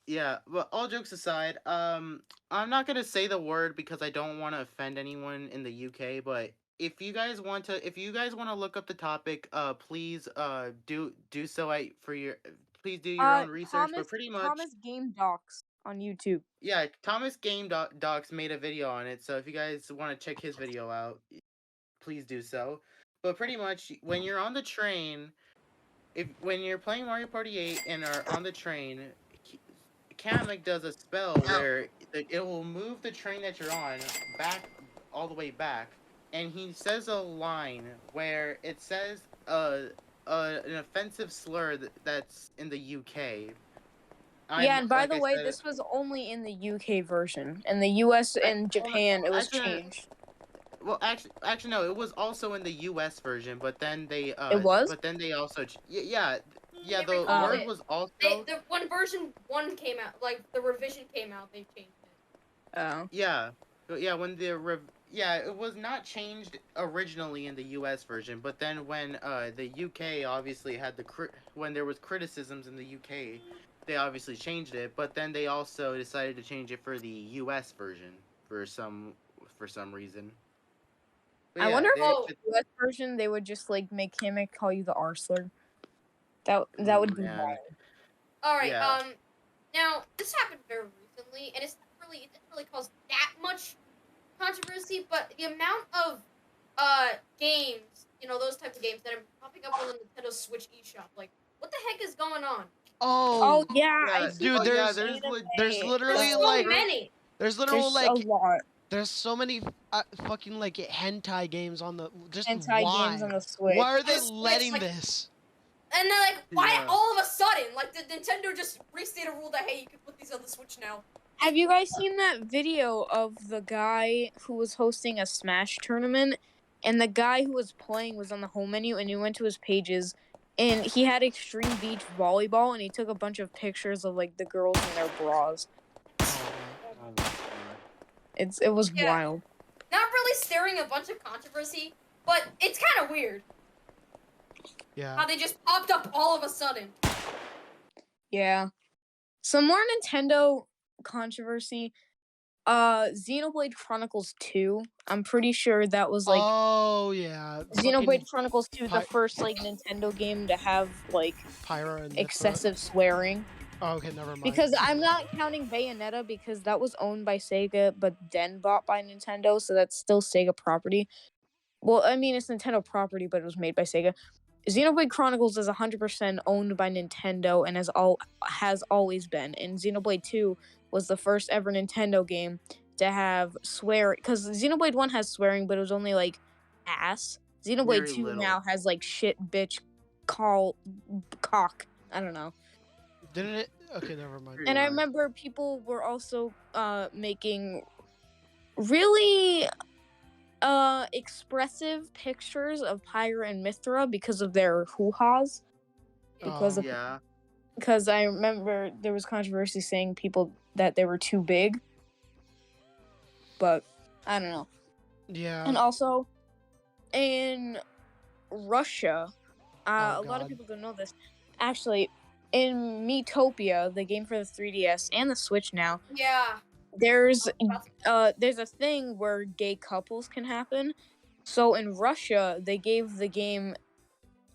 yeah. But all jokes aside, I'm not gonna say the word because I don't want to offend anyone in the UK. But if you guys want to look up the topic, please do so. Please do your own research. But pretty much, Thomas Game Docs on YouTube. yeah, Thomas Docs made a video on it. So if you guys want to check his video out, please do so. But pretty much, when you're on the train, when you're playing Mario Party 8 and are on the train, Kamek does a spell where it will move the train that you're on back all the way back, and he says a line where it says an offensive slur that's in the UK. Yeah, and by Like the I way, said, this was only in the UK version. In the US and Japan, it was actually, changed. well, actually, no. It was also in the U.S. version, but then they It was? but then they also yeah. They The recalled word it. was also When version 1 came out, like the revision came out, they changed it. Oh. yeah. When it was not changed originally in the U.S. version, but then when the UK obviously had when there was criticisms in the UK, they obviously changed it. But then they also decided to change it for the U.S. version for some reason. But I yeah, wonder if in the US version they would just like make Kamek call you the R slur. That would be man. wild. Alright, Yeah. now this happened very recently, and it didn't really cause that much controversy, but the amount of games, those types of games that are popping up on the Nintendo Switch eShop, like, what the heck is going on? Oh yeah, I see. dude, there's literally There's so many. there's literally There's a lot. there's so many fucking like hentai games on the Hentai why? games on the Switch. Why are they The Switch, letting like- this? And they're like, why Yeah. all of a sudden? Like, did Nintendo just restate a rule that, hey, you can put these on the Switch now? Have you guys seen that video of the guy who was hosting a Smash tournament, and the guy who was playing was on the home menu, and he went to his pages, and he had Extreme Beach Volleyball, and he took a bunch of pictures of like the girls in their bras. Oh my God. It was Yeah. wild. Not really stirring a bunch of controversy, but it's kind of weird Yeah. how they just popped up all of a sudden. Yeah. Some more Nintendo controversy. Xenoblade Chronicles 2. I'm pretty sure that was like Oh yeah, Xenoblade Chronicles 2, the Pi- first like Nintendo game to have like Pyra and Mithra. excessive swearing. Oh, okay, never mind. Because I'm not counting Bayonetta because that was owned by Sega, but then bought by Nintendo, so that's still Sega property. Well, I mean, it's Nintendo property, but it was made by Sega. Xenoblade Chronicles is 100% owned by Nintendo and has always been. And Xenoblade 2 was the first ever Nintendo game to have swear, because Xenoblade 1 has swearing, but it was only like ass. Xenoblade Very 2 little. now has like shit, bitch, call, cock. I don't know. Didn't it? Okay, never mind. And I remember people were also making really expressive pictures of Pyra and Mithra because of their hoo-has. Yeah. Because I remember there was controversy saying people that they were too big. But I don't know. Yeah. And also in Russia, a lot of people don't know this. Actually, in Miitopia, the game for the 3DS and the Switch now, Yeah. there's a thing where gay couples can happen. So in Russia, they gave the game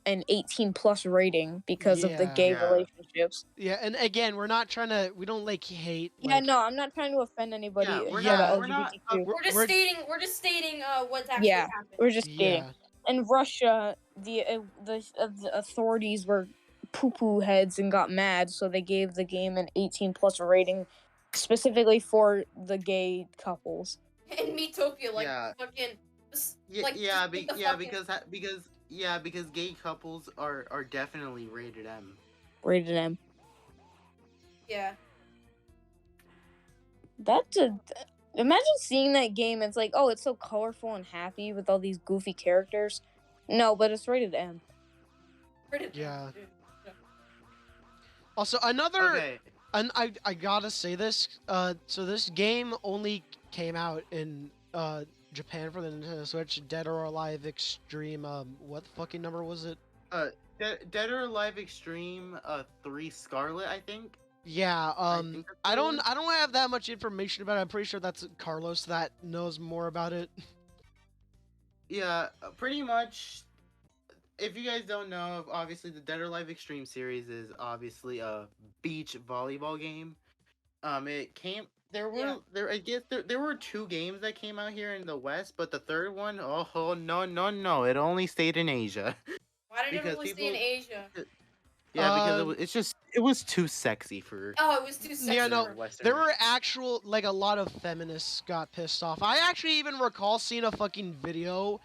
an 18+ rating because of the gay relationships. Yeah, and again, we don't like hate. Yeah, no, I'm not trying to offend anybody. We're LGBTQ. We're just stating what's actually happening. We're just stating. In Russia, the authorities were poo-poo heads and got mad, so they gave the game an 18+ rating, specifically for the gay couples. In Miitopia, fucking. Because gay couples are definitely rated M. Rated M. Yeah. Imagine seeing that game. It's like, oh, it's so colorful and happy with all these goofy characters. No, but it's rated M. Yeah. Also, another. And I gotta say this. So this game only came out in Japan for the Nintendo Switch. Dead or Alive Extreme. What fucking number was it? Dead or Alive Extreme 3 Scarlet, I think. Yeah. I don't have that much information about it. I'm pretty sure that's Carlos that knows more about it. Yeah, pretty much. If you guys don't know, obviously the Dead or Alive Extreme series is obviously a beach volleyball game. There were 2 games that came out here in the West, but the third one, no, it only stayed in Asia. Why did it only stay in Asia? Yeah, because it was too sexy for. Oh, it was too sexy. Yeah, no, Western. there were a lot of feminists got pissed off. I actually even recall seeing a fucking video,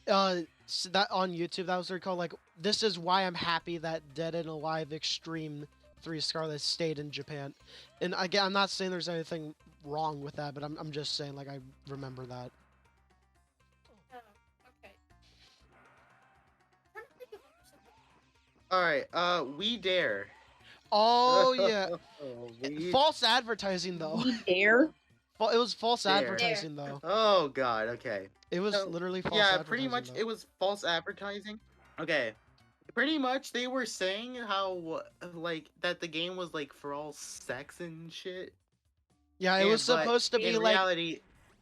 that on YouTube that was called like, "This is why I'm happy that Dead and Alive Extreme 3 Scarlet stayed in Japan." And again, I'm not saying there's anything wrong with that, but I'm just saying like I remember that. Oh, okay. All right, We Dare. Oh yeah. False advertising though. We Dare. It was false advertising though. Oh god. Okay. It was literally false advertising. Yeah, pretty much it was false advertising. Okay. Pretty much they were saying how like that the game was like for all sex and shit. Yeah, it was supposed to be in like reality,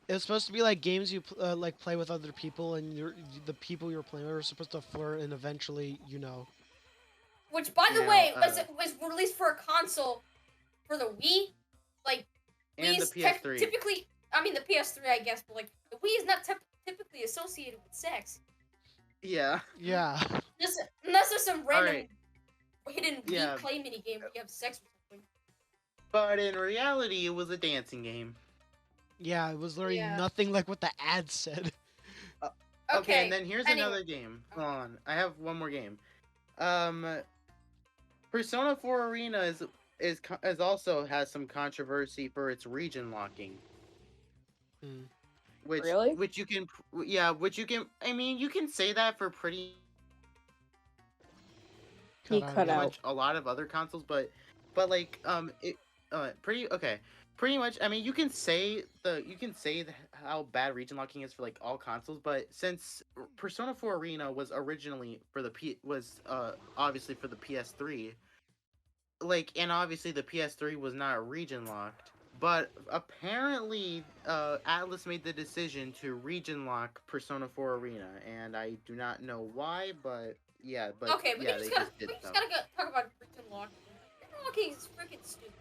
it was supposed to be like games you like play with other people, and the people you're playing with are supposed to flirt, and eventually, Which, by the way, was released for a console for the Wii, like. And the PS3. Typically, I mean the PS3, I guess, but like the Wii is not typically associated with sex. Yeah. Yeah. Unless there's some random hidden Wii play mini game where you have sex or something. But in reality, it was a dancing game. Yeah, it was literally nothing like what the ad said. Okay, and then here's another game. Hold on, I have one more game. Persona 4 Arena is also has some controversy for its region locking. Which you can I mean you can say that for pretty much a lot of other consoles, but like pretty much I mean you can say how bad region locking is for like all consoles, but since Persona 4 Arena was originally for the obviously for the PS3, like, and obviously the PS3 was not region locked, But apparently, Atlas made the decision to region lock Persona 4 Arena, and I do not know why, but yeah, Okay, we yeah, just they gotta just did so. talk about region locking. Region locking is freaking stupid.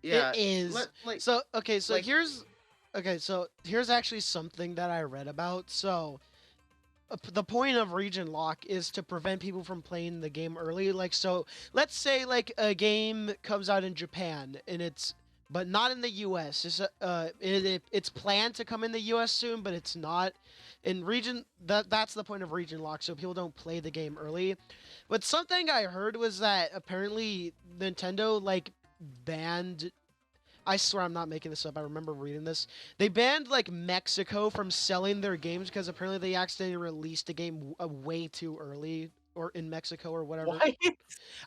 Yeah, It is. So like- here's actually something that I read about. So the point of region lock is to prevent people from playing the game early. Like, so let's say like a game comes out in Japan and but not in the U.S. It's planned to come in the U.S. soon, but it's not. In region, that's the point of region lock, so people don't play the game early. But something I heard was that apparently Nintendo like banned. I swear I'm not making this up. I remember reading this. They banned like Mexico from selling their games because apparently they accidentally released a game way too early or in Mexico or whatever. What?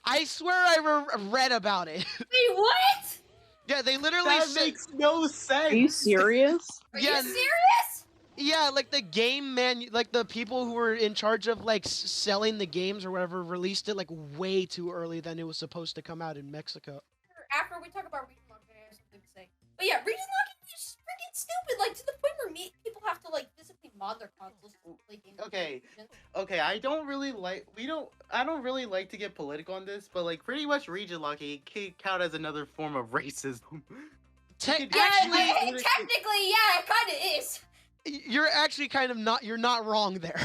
I swear I read about it. Wait, what? Yeah, they literally That said. makes no sense. Are you serious? Are Yeah, you serious? Yeah, like the game like the people who were in charge of like selling the games or whatever released it like way too early than it was supposed to come out in Mexico. After we talk about region locking, I have something to say. But yeah, region locking is freaking stupid. Like to the point where people have to like physically mod their consoles to play games. Okay, I don't really like to get political on this, but like pretty much region locking can count as another form of racism. Technically, yeah, it kind of is. You're actually kind of not. You're not wrong there.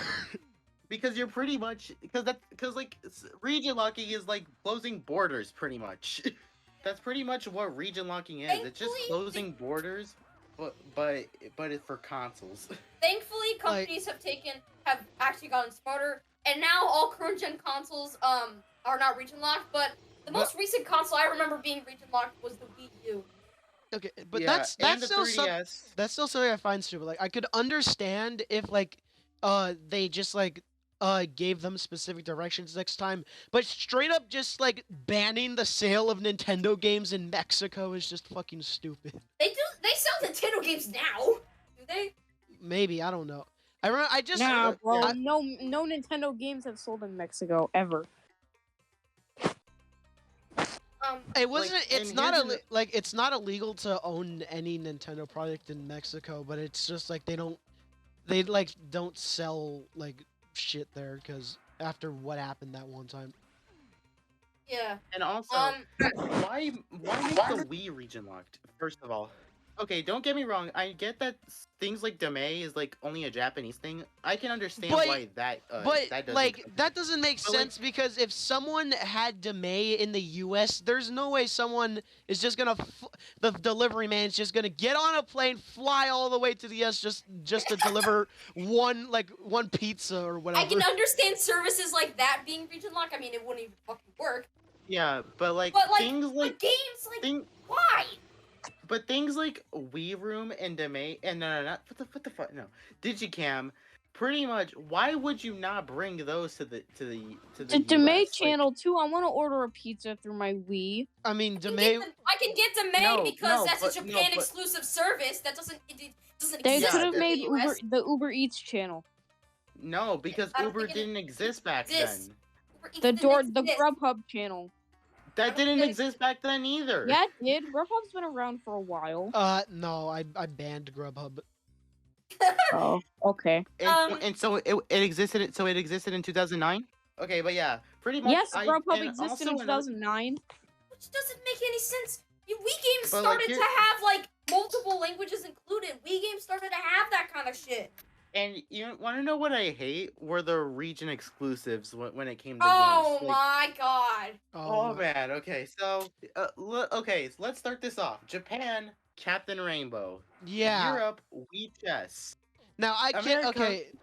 Because you're pretty much because like region locking is like closing borders, pretty much. That's pretty much what region locking is. It's just closing borders, but it's for consoles. Thankfully, companies have actually gotten smarter, and now all current gen consoles are not region locked. But the most recent console I remember being region locked was the Wii U. Okay, but Yeah, that's still that's still something I find stupid. Like I could understand if like they just like gave them specific directions next time, but straight up just like banning the sale of Nintendo games in Mexico is just fucking stupid. They sell Nintendo games now. Do they? Maybe, I don't know. I just Nah, bro. No Nintendo games have sold in Mexico ever. It wasn't. Like, it's not it's not illegal to own any Nintendo product in Mexico, but it's just like they don't sell like shit there because after what happened that one time. Yeah. And also, why make the Wii region locked? First of all, okay, don't get me wrong. I get that things like Dame is like only a Japanese thing. I can understand why that. That doesn't make sense because if someone had Dame in the U.S., there's no way someone is just gonna. The delivery man is just gonna get on a plane, fly all the way to the U.S. just to deliver one pizza or whatever. I can understand services like that being region locked. I mean, it wouldn't even fucking work. Yeah, but things like games why? But things like Wii Room and Dame and not what the fuck Digicam, pretty much. Why would you not bring those to the Dame US? channel too? I want to order a pizza through my Wii. I mean, Dame. I can get Dame because that's a Japan exclusive service. That doesn't They exist. could have made in the US. the Uber Eats channel. No, because Uber didn't exist back then. The Grubhub channel. That didn't exist back then either. Yeah, it did. Grubhub's been around for a while. No, I banned Grubhub. Oh, okay. And so it existed. So it existed in 2009. Okay, but yeah, pretty much. Yes, Grubhub existed in 2009. Which doesn't make any sense. Wii games started to have like multiple languages included. Wii games started to have that kind of shit. And you want to know what I hate? Were the region exclusives when it came to games. Like, my god. Oh man. Okay, so let's start this off. Japan, Captain Rainbow. Yeah. Europe, Wii Chess. Now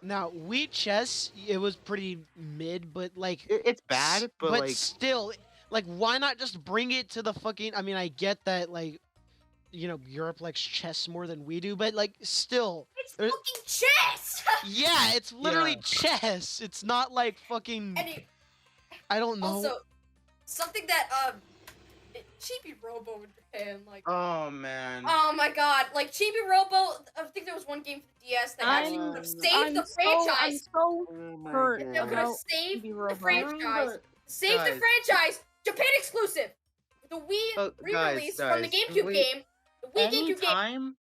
now Wii Chess, it was pretty mid, but like it's bad, but still, like why not just bring it to the fucking? I mean, I get that like. You know, Europe likes chess more than we do, but like still, it's fucking chess. Yeah, it's literally chess. It's not like fucking. I don't know. Also, something that Chibi Robo in Japan, like. Oh man. Oh my god, like Chibi Robo. I think there was one game for the DS that actually could have saved the franchise. I'm so hurt. It could have saved the franchise. Save the franchise. Japan exclusive. The Wii re-release from the GameCube game. The Wii GameCube game.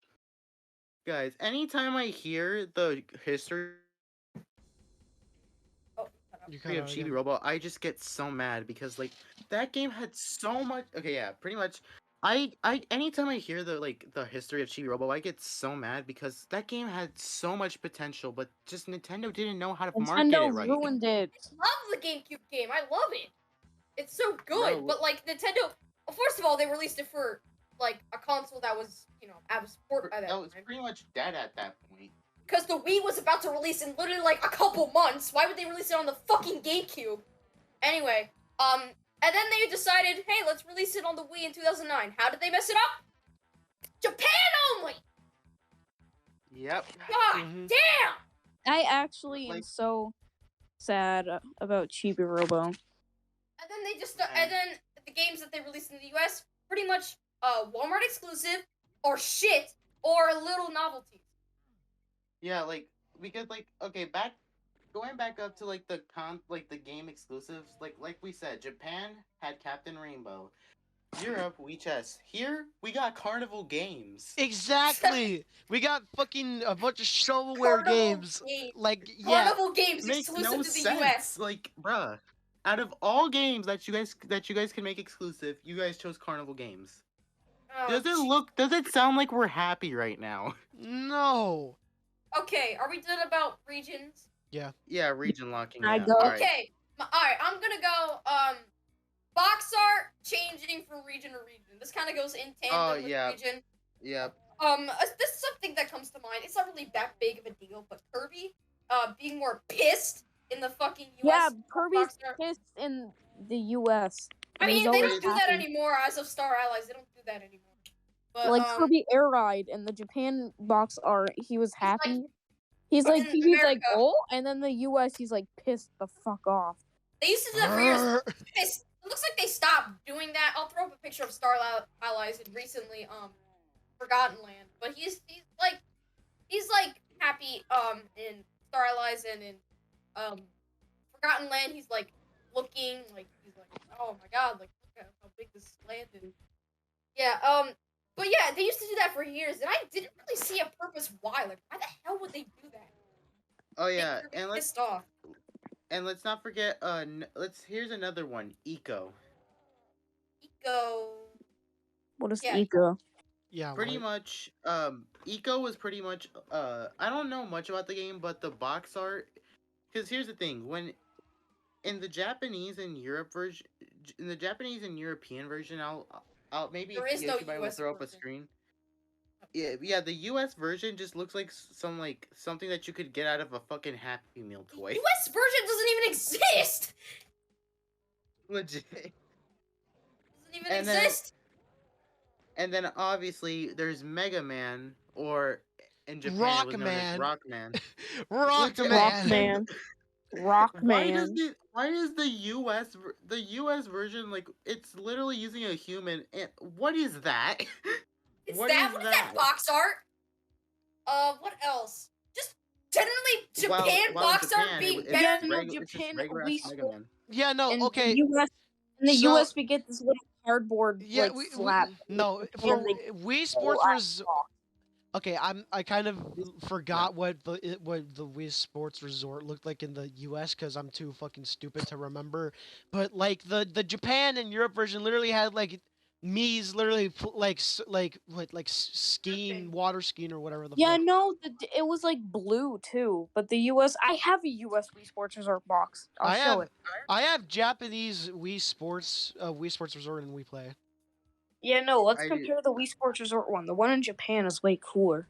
Anytime I hear the history Oh, You cut of out Chibi again. Robo, I just get so mad because like that game had so much. Okay, yeah, pretty much. I anytime I hear the history of Chibi Robo, I get so mad because that game had so much potential, but just Nintendo didn't know how to market Nintendo it right. ruined it. love the GameCube game. I love it. It's so good. Bro. But like Nintendo, well, first of all, they released it for like a console that was out of support by that That was time. pretty much dead at that point. Because the Wii was about to release in literally like a couple months. Why would they release it on the fucking GameCube? Anyway, and then they decided, hey, let's release it on the Wii in 2009. How did they mess it up? Japan only. Yep. God Mhm. damn. I actually am Like- so sad about Chibi Robo. And then they just and then the games that they released in the US pretty much Walmart exclusive or shit or little novelties. Yeah, like because like okay, going back up to like the game exclusives, like we said, Japan had Captain Rainbow. Europe, we chess. Here, we got Carnival Games. Exactly. We got fucking a bunch of shovelware Carnival games. games. Like, yeah. Carnival games Makes exclusive no to the sense. US. Like, bruh, out of all games that you guys can make exclusive, you guys chose Carnival Games. Oh, Does it sound like we're happy right now? No. Okay, are we done about regions? Yeah, region locking. I Yeah. go- Alright. Okay, alright, I'm gonna go, box art changing from region to region. This kind of goes in tandem with yeah. region. Yeah. This is something that comes to mind. It's not really that big of a deal, but Kirby, being more pissed in the fucking US. Yeah, Kirby's box art. pissed in the US. I and he's mean, they always don't do that happy. anymore as of Star Allies. They don't do that anymore. But, Like Kirby Air Ride in the Japan box art, he was like- happy. He's but like in he's like America- oh, and then the US he's like pissed the fuck off. they used to do that for years. Grr. It looks like they stopped doing that. I'll throw up a picture of Star Allies in recently, Forgotten Land. But he's like happy, in Star Allies and in, Forgotten Land. He's like looking, like, he's like, oh my god, like, look at how big this land is. Yeah, but yeah, they used to do that for years, and I didn't really see a purpose why. Like, why the hell would they do that? Oh Make yeah, Kirby and pissed off. let's not forget. Here's another one. Eco. Eco. What is Yeah. Eco? Yeah. Pretty what? much. Eco was pretty much. I don't know much about the game, but the box art. Because here's the thing: when in the Japanese and Japanese and European version, I'll maybe There is no Yoshibyte will US throw up a version. screen. Yeah, the US version just looks like something that you could get out of a fucking Happy Meal The toy. US version doesn't even exist. Legit. Doesn't even And then- exist. And then obviously there's Mega Man, or in Japan it was known as Rockman. Rockman. Rockman. Rockman. Why does the US version, like, it's literally using a human, and what is that? What is that box art? What else? Just generally Japan While in box art Japan, being it's better. Yeah, just no, regular- it's just Japan, regular we ass Mega sw- Man. Yeah, no, In okay. the US, in the So- US, we get this little cardboard Yeah, like flat. no, for they- Wii Sports Okay, I kind of forgot what the Wii Sports Resort looked like in the U.S. because I'm too fucking stupid to remember. But like the Japan and Europe version literally had like Mii's literally skiing, water skiing or whatever the Yeah, fuck. no, it was like blue too. But the US, I have a US Wii Sports Resort box. I'll show it. I have Japanese Wii Sports Resort and Wii Play. Yeah, no, let's I do- compare the Wii Sports Resort one. The one in Japan is way cooler.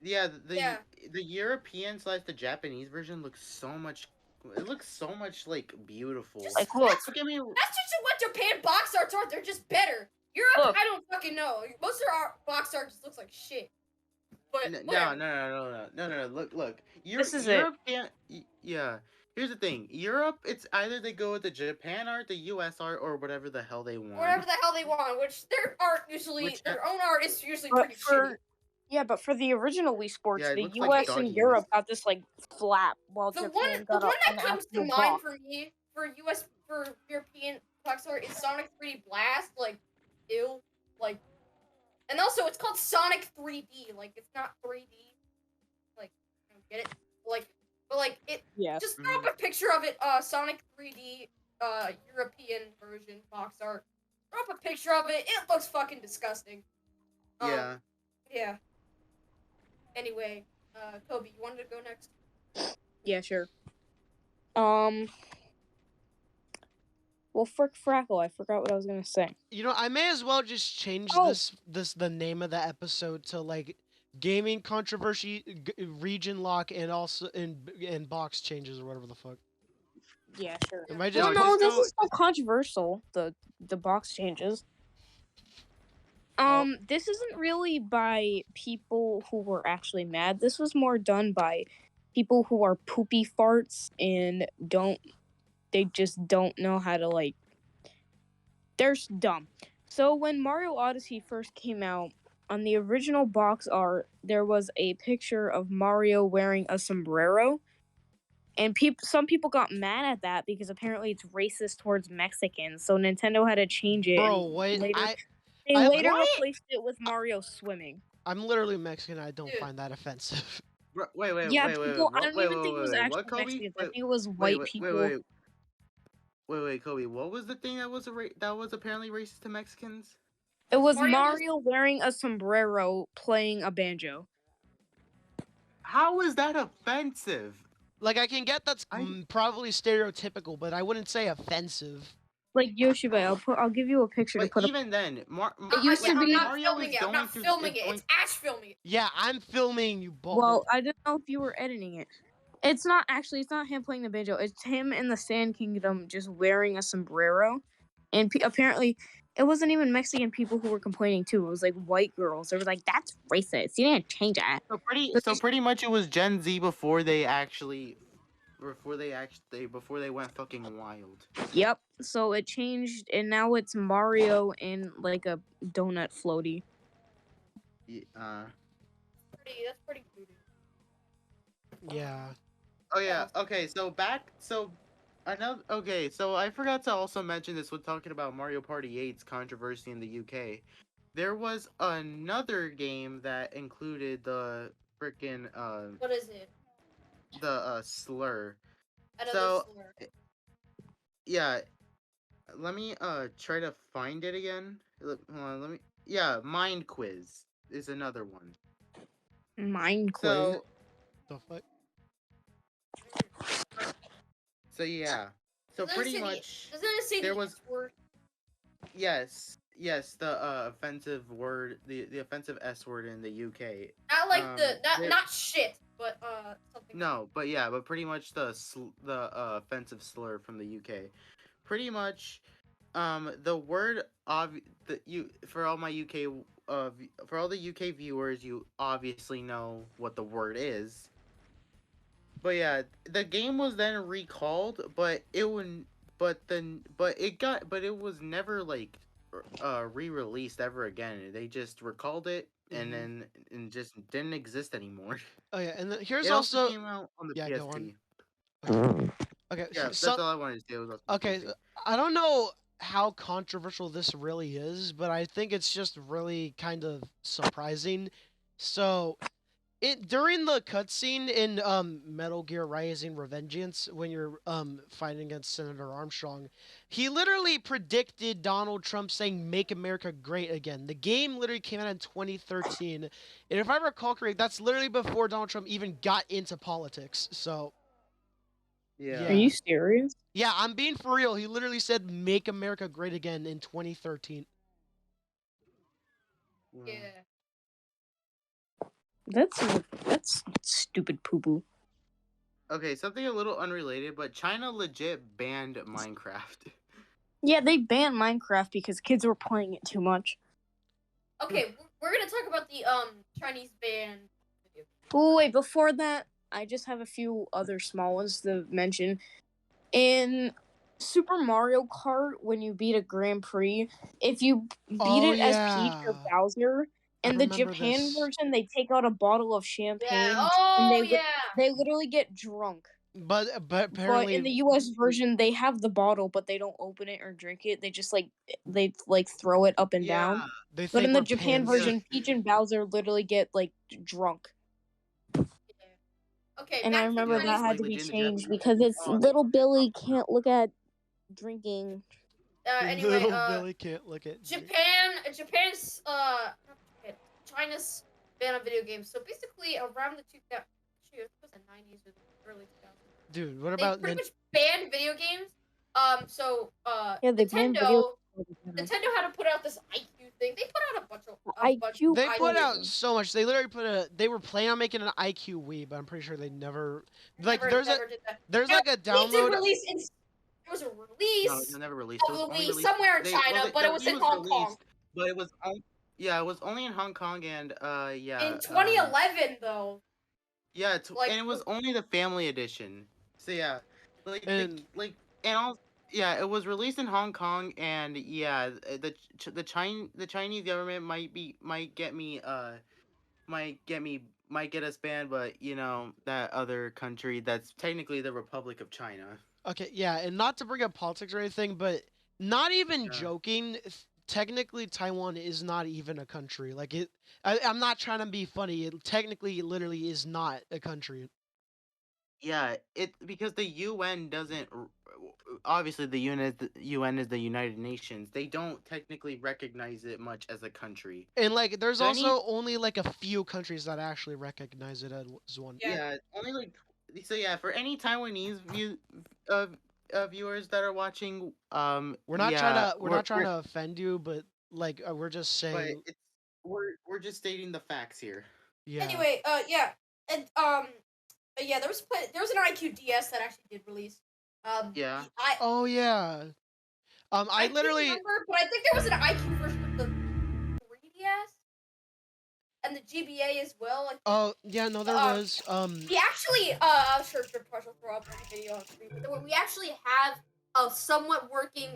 Yeah, Yeah. the European / the Japanese version looks so much. It looks so much like beautiful. Just- Like, look, Look at me. That's just what Japan box arts are. They're just better. Europe, Look. I don't fucking know. Most of our box art just looks like shit. But No, whatever. no. Look. This is Europe can't. Yeah. Here's the thing. Europe, it's either they go with the Japan art, the US art, or whatever the hell they want. Whatever the hell they want, which their art usually, Which- their own art is usually but pretty shitty. but for the original Wii Sports, Yeah, it the looks like US doggy and Europe ones. got this like flap, while The Japan one got that an comes to actual mind box. for me for European box art is Sonic 3D Blast. Like, ew, like And also, it's called Sonic 3D. Like, it's not 3D. Like, I don't get it. But it. Yeah. Just throw up a picture of it. Sonic 3D, European version box art. Throw up a picture of it. It looks fucking disgusting. Yeah. Yeah. Anyway, Kobe, you wanted to go next? Yeah, sure. Well, frick frackle, I forgot what I was gonna say. You know, I may as well just change the name of the episode to like gaming controversy, region lock, and also and box changes or whatever the fuck. Yeah, sure. Am I Well, just no, this is not controversial. The box changes. This isn't really by people who were actually mad. This was more done by people who are poopy farts and they just don't know how to like. They're dumb. So when Mario Odyssey first came out, on the original box art, there was a picture of Mario wearing a sombrero. And some people got mad at that because apparently it's racist towards Mexicans. So Nintendo had to change it. Bro, what? They later replaced it with Mario swimming. I'm literally Mexican. I don't find that offensive. Wait. I don't even think it was actually Mexicans. I think it was white people. Wait, Kobe. What was the thing that was apparently racist to Mexicans? It was Mario wearing a sombrero playing a banjo. How is that offensive? Like, I can get that's probably stereotypical, but I wouldn't say offensive. Like Yoshibyte, I'll give you a picture to put up. Even then, it used to be. I'm not filming it. It's Ash filming it. Yeah, I'm filming you both. Well, I didn't know if you were editing it. It's not him playing the banjo. It's him in the Sand Kingdom just wearing a sombrero. And apparently, it wasn't even Mexican people who were complaining too. It was like white girls. They were like, "That's racist. You didn't change that." So pretty much, it was Gen Z before they went fucking wild. Yep. So it changed, and now it's Mario in like a donut floaty. Yeah. That's pretty good. Yeah. Oh yeah. Okay. So I forgot to also mention this when talking about Mario Party 8's controversy in the UK. There was another game that included the freaking What is it? The slur. Another slur. Yeah. Let me try to find it again. Hold on, Mind Quiz is another one. Mind Quiz. The fuck? So yeah. So pretty much doesn't it say there the was S word? Yes, the offensive word, the offensive S word in the UK. Not like not shit, but something. No, but yeah, but pretty much the offensive slur from the UK. Pretty much, the word for all my UK for all the UK viewers, you obviously know what the word is. But yeah, the game was then recalled, but it was never like re-released ever again. They just recalled it and just didn't exist anymore. Oh yeah, and here's it also came out on the PSP. Okay, yeah, that's all I wanted to say. Okay, I don't know how controversial this really is, but I think it's just really kind of surprising. So, during the cutscene in Metal Gear Rising: Revengeance, when you're fighting against Senator Armstrong, he literally predicted Donald Trump saying "Make America Great Again." The game literally came out in 2013, and if I recall correctly, that's literally before Donald Trump even got into politics. So. Yeah. Are you serious? Yeah, I'm being for real. He literally said "Make America Great Again" in 2013. Yeah. That's stupid poo-poo. Okay, something a little unrelated, but China legit banned Minecraft. Yeah, they banned Minecraft because kids were playing it too much. Okay, we're gonna talk about the Chinese ban. Oh wait, before that, I just have a few other small ones to mention. In Super Mario Kart, when you beat a Grand Prix, if you beat it as Peach or Bowser, in the Japan version, they take out a bottle of champagne. Yeah. Oh, and they literally get drunk. But But apparently in the US version, they have the bottle, but they don't open it or drink it. They just they throw it up and down. they But think in the we're Japan pansy. version, Peach and Bowser literally get like drunk. Yeah. Okay, And I back to the remember Chinese. that had to be Language in the changed Japanese. because it's little Billy can't look at drinking. Anyway, Little Billy can't look at Japan's not Japan, China's ban on video games. So basically, around the 2000, actually, it was the 90s or the early 2000s. Dude, what They about pretty much banned video games. Yeah, they banned video. Nintendo had to put out this IQ thing. They put out a bunch of IQ. They put out IQ. so much. They literally they were planning on making an IQ Wii, but I'm pretty sure they never like Never did that. there's Yeah, like a We did download. release. There was a No, release it never released. It of was the only Wii released. somewhere in They, China, well, but the it was Wii in was Hong Kong. released, but it was it was only in Hong Kong and yeah. In 2011, though. Yeah, Like, and it was only the family edition. So yeah, And and all yeah, it was released in Hong Kong and yeah, the Chinese government might get us banned, but you know that other country that's technically the Republic of China. okay, yeah, and not to bring up politics or anything, but not even Yeah. joking. Technically, Taiwan is not even a country. Like I'm not trying to be funny. It technically, literally, is not a country. Yeah, because the UN doesn't. Obviously, the UN is the United Nations. They don't technically recognize it much as a country. And like, there's So also only like a few countries that actually recognize it as one. Yeah, only like so. Yeah, for any Taiwanese viewers that are watching, We're not yeah, trying to offend you, but like we're just but saying. it's we're just stating the facts here. Yeah. Anyway, yeah, and yeah, there was an IQ DS that actually did release. Yeah. Oh yeah. I literally can't remember, but I think there was an IQ version of the 3DS and the GBA as well. Oh yeah, no, there was. We actually, I'm sure Partial throw up a video on screen, but we actually have a somewhat working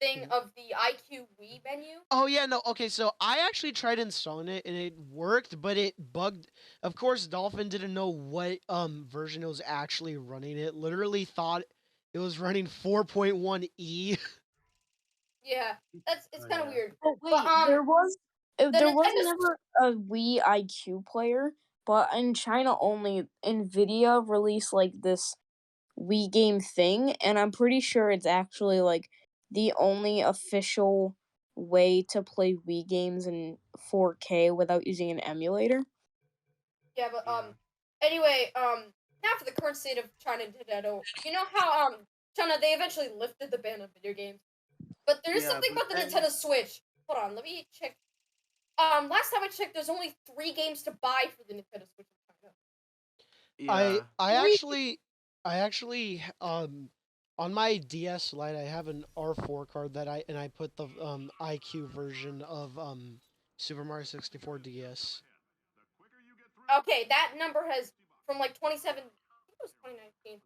thing of the IQ Wii menu. Oh yeah, no. Okay, so I actually tried installing it and it worked, but it bugged. Of course, Dolphin didn't know what version it was actually running. It literally thought it was running 4.1e. Yeah, it's kind of yeah. weird. Oh wait, But, there was Nintendo's- never a Wii IQ player, but in China only, Nvidia released like this Wii game thing, and I'm pretty sure it's actually like the only official way to play Wii games in 4K without using an emulator. Yeah, but anyway, now for the current state of China and Nintendo. You know how China, they eventually lifted the ban on video games, but there is something about the Nintendo Switch. Hold on, let me check. Last time I checked, there's only 3 games to buy for the Nintendo Switch in China. Yeah. I actually on my DS Lite I have an R4 card that I put the IQ version of Super Mario 64 DS. Okay, that number has from like 27. I think it was 2019.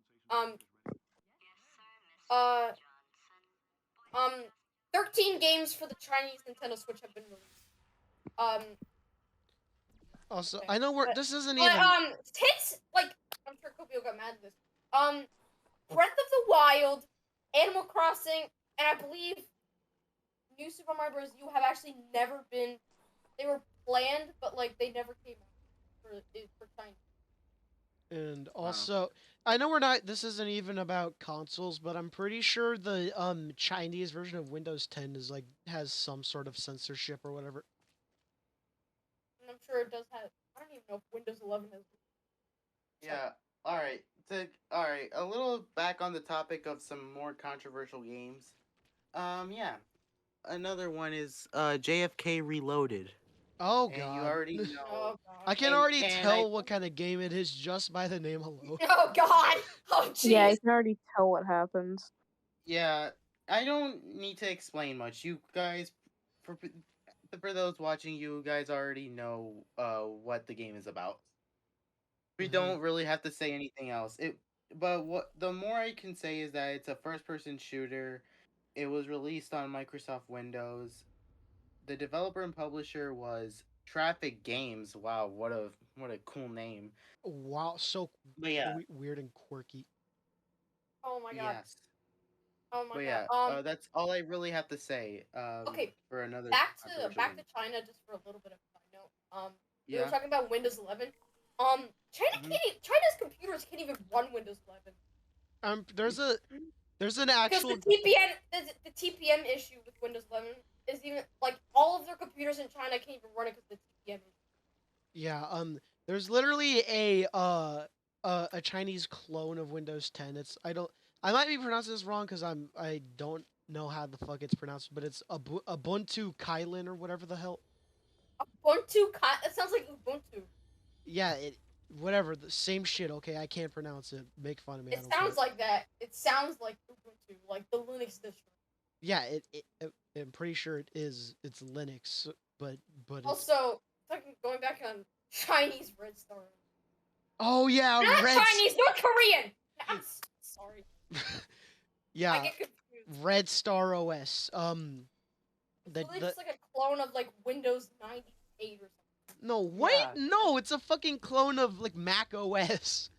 13 games for the Chinese Nintendo Switch have been released. Also, Okay. I know this isn't But, even. hits, like, I'm sure Kobe got mad at this. Breath of the Wild, Animal Crossing, and I believe New Super Mario Bros. U have actually never been. They were planned, but like they never came out for China. And also, I know this isn't even about consoles, but I'm pretty sure the Chinese version of Windows 10 is like has some sort of censorship or whatever. And I'm sure it does have. I don't even know if Windows 11 has. Yeah. All right. All right. A little back on the topic of some more controversial games. Yeah. Another one is JFK Reloaded. Oh And god. you already know. Oh god. I can already tell what kind of game it is just by the name alone. Oh god. Oh jeez. Yeah, I can already tell what happens. Yeah, I don't need to explain much. You guys, for those watching, you guys already know what the game is about. We don't really have to say anything else. But what the more I can say is that it's a first-person shooter. It was released on Microsoft Windows. the developer and publisher was Traffic Games. Wow, what a cool name. Wow, so But yeah, weird and quirky. Oh my god. yes. Oh my But god. yeah, that's all I really have to say. Okay. For another Back controversial to game. China just for a little bit of a side note. We were Yeah. talking about Windows 11. Mhm. China's computers can't even run Windows 11 There's an because actual the TPM issue with Windows 11 is even like all of their computers in China can't even run it because of the TPM issue. yeah, there's literally a Chinese clone of Windows 10. I might be pronouncing this wrong because I don't know how the fuck it's pronounced, but it's Ubuntu Kylin or whatever the hell. It sounds like Ubuntu. Yeah, whatever, the same shit. Okay, I can't pronounce it. Make fun of me. I It don't sounds care. like that. It sounds like Ubuntu, like the Linux distro. Yeah, I'm pretty sure it is. It's Linux, but it's Also, going back on Chinese Red Star. oh yeah, Not Red. Chinese, North Korean. I'm sorry. I Yeah, get confused. Red Star OS. It's literally just like a clone of like Windows 98 or something. No, wait, Yeah. no, it's a fucking clone of like Mac OS.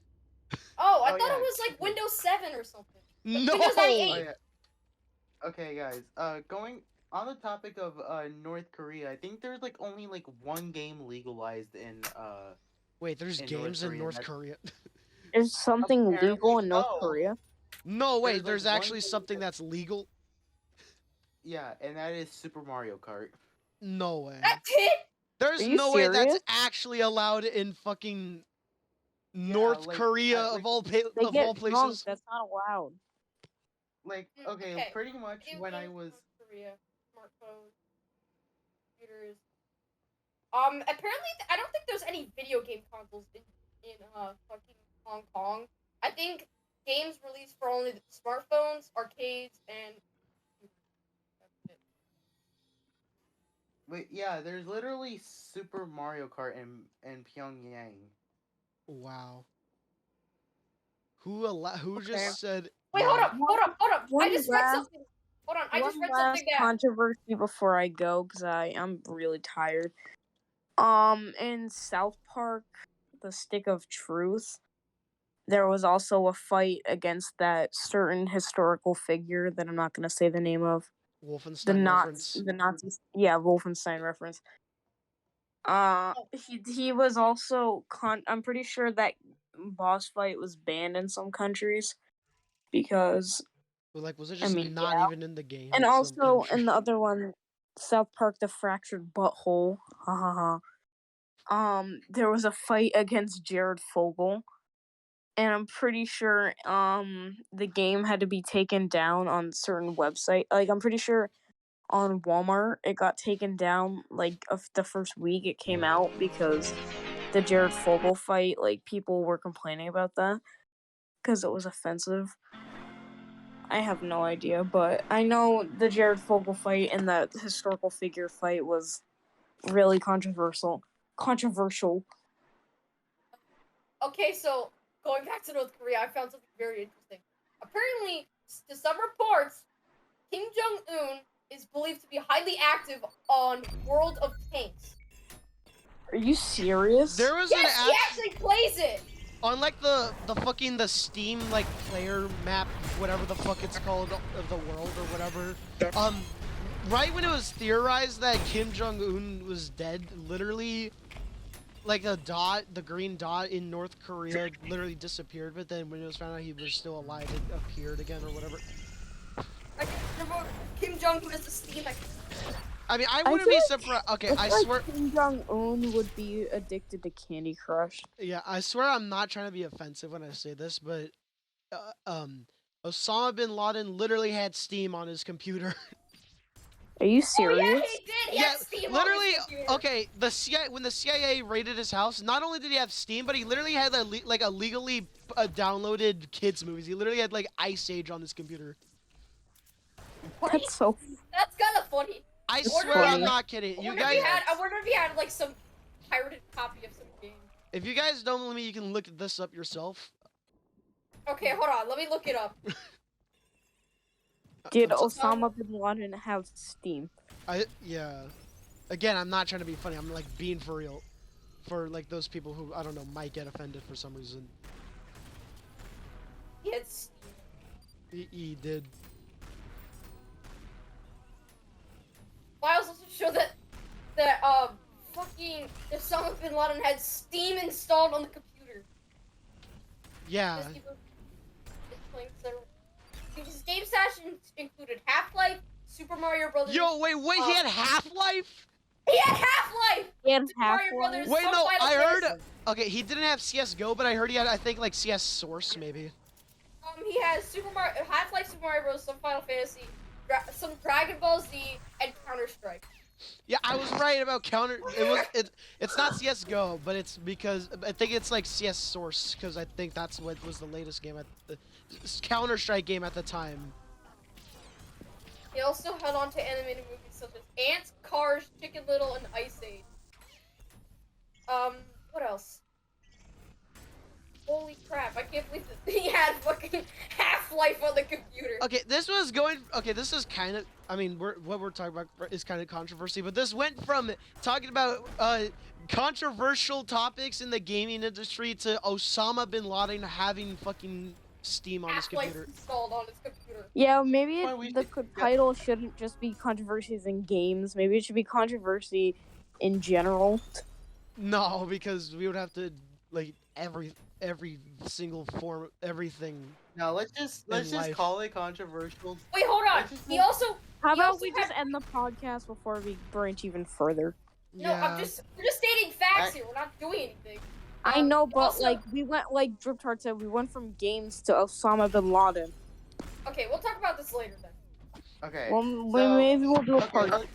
Oh, I Oh, thought yeah, it was like okay. Windows 7 or something. No. Windows 98. Oh, yeah. Okay, guys. Going on the topic of North Korea, I think there's like only like one game legalized in Wait, there's in games in North that's Korea. Is something apparently legal in North so. Korea? No, wait, There's, there's like, one actually game something that's legal. Yeah, and that is Super Mario Kart. No way. That's it. There's Are you no way that's serious? actually allowed in fucking Yeah, North like, Korea like, of all They of get all drunk. places. That's not allowed. Like, okay, Okay. pretty much Video when I games in was North Korea, smartphones, computers. Apparently, I don't think there's any video game consoles in fucking Hong Kong. I think games released for only the smartphones, arcades, and that's it. Wait, yeah, there's literally Super Mario Kart in Pyongyang. Wow. Who Okay. just said? Wait, yeah. hold up. I One just read last- something. Hold on, I just One read last something that. controversy before I go, because I'm really tired. In South Park, the Stick of Truth, there was also a fight against that certain historical figure that I'm not gonna say the name of. Wolfenstein reference. The Nazis. Yeah, Wolfenstein reference. He was also I'm pretty sure that boss fight was banned in some countries because Like, was it I just mean, not yeah. even in the game? And in some also country? in the other one, South Park: The Fractured Butthole. Ha ha ha. There was a fight against Jared Fogle, and I'm pretty sure the game had to be taken down on certain website. Like I'm pretty sure on Walmart it got taken down like of the first week it came out because the Jared Fogle fight, like people were complaining about that because it was offensive. I have no idea, but I know the Jared Fogle fight and the historical figure fight was really controversial. Okay, so going back to North Korea, I found something very interesting. Apparently, to some reports, Kim Jong Un is believed to be highly active on World of Tanks. Are you serious? There was Yes, he actually plays it. on like the fucking the Steam like player map, whatever the fuck it's called, of the world or whatever. Right when it was theorized that Kim Jong Un was dead, literally, like the green dot in North Korea literally disappeared. But then when it was found out he was still alive, it appeared again or whatever. I can promote Kim Jong Un as the Steam. I mean, I I wouldn't feel be like- surprised. Okay, I I feel swear. like Kim Jong Un would be addicted to Candy Crush. Yeah, I swear I'm not trying to be offensive when I say this, but Osama bin Laden literally had Steam on his computer. Are you Oh serious? yeah, he did. He had Steam literally. on his computer. Okay, when the CIA raided his house, not only did he have Steam, but he literally had like a legally downloaded kids movies. He literally had like Ice Age on his computer. That's so. That's kind of funny. I That's swear funny. I'm not kidding. You guys, I wonder if he had like some pirated copy of some game. if you guys don't believe me, you can look this up yourself. Okay, hold on. Let me look it up. Did I'm so- Osama bin Laden have Steam? Yeah. Again, I'm not trying to be funny. I'm like being for real. For like those people who I don't know might get offended for some reason. It's He did. files also show that fucking Osama bin Laden had Steam installed on the computer. Yeah. Just people playing several. His game sessions included Half-Life, Super Mario Brothers. Yo, wait, he had Half-Life? He had Half-Life. He had Super Mario Half-Life? Brothers. Wait, some no, Final I heard. Fantasy. Okay, he didn't have CS:GO, but I heard he had, I think, like CS Source, maybe. He has Half-Life, Super Mario Bros, some Final Fantasy, some Dragon Ball Z, and Counter-Strike. Yeah, I was right about Counter. It's not CS:GO, but it's because I think it's like CS Source because I think that's what was the latest game at the Counter-Strike game at the time. He also held on to animated movies such as Ants, Cars, Chicken Little, and Ice Age. What else? Holy crap, I can't believe that he had fucking Half-Life on the computer. Okay, this was going. Okay, this is kind of. I mean, what we're talking about is kind of controversy, but this went from talking about controversial topics in the gaming industry to Osama bin Laden having fucking Steam on his Half-Life computer. installed on his computer. Yeah, maybe Well, we the should- title shouldn't just be controversies in games. Maybe it should be controversy in general. No, because we would have to like every single form, everything. No, let's just life. call it controversial. Wait, hold on. I just He want- also How He about also we had- just end the podcast before we branch even further? no. Yeah. We're just stating facts here. We're not doing anything. I know, but also- like we went, like Drip Tart said, we went from games to Osama bin Laden. Okay, we'll talk about this later then. Okay. Well, so- maybe we'll do a Okay, part.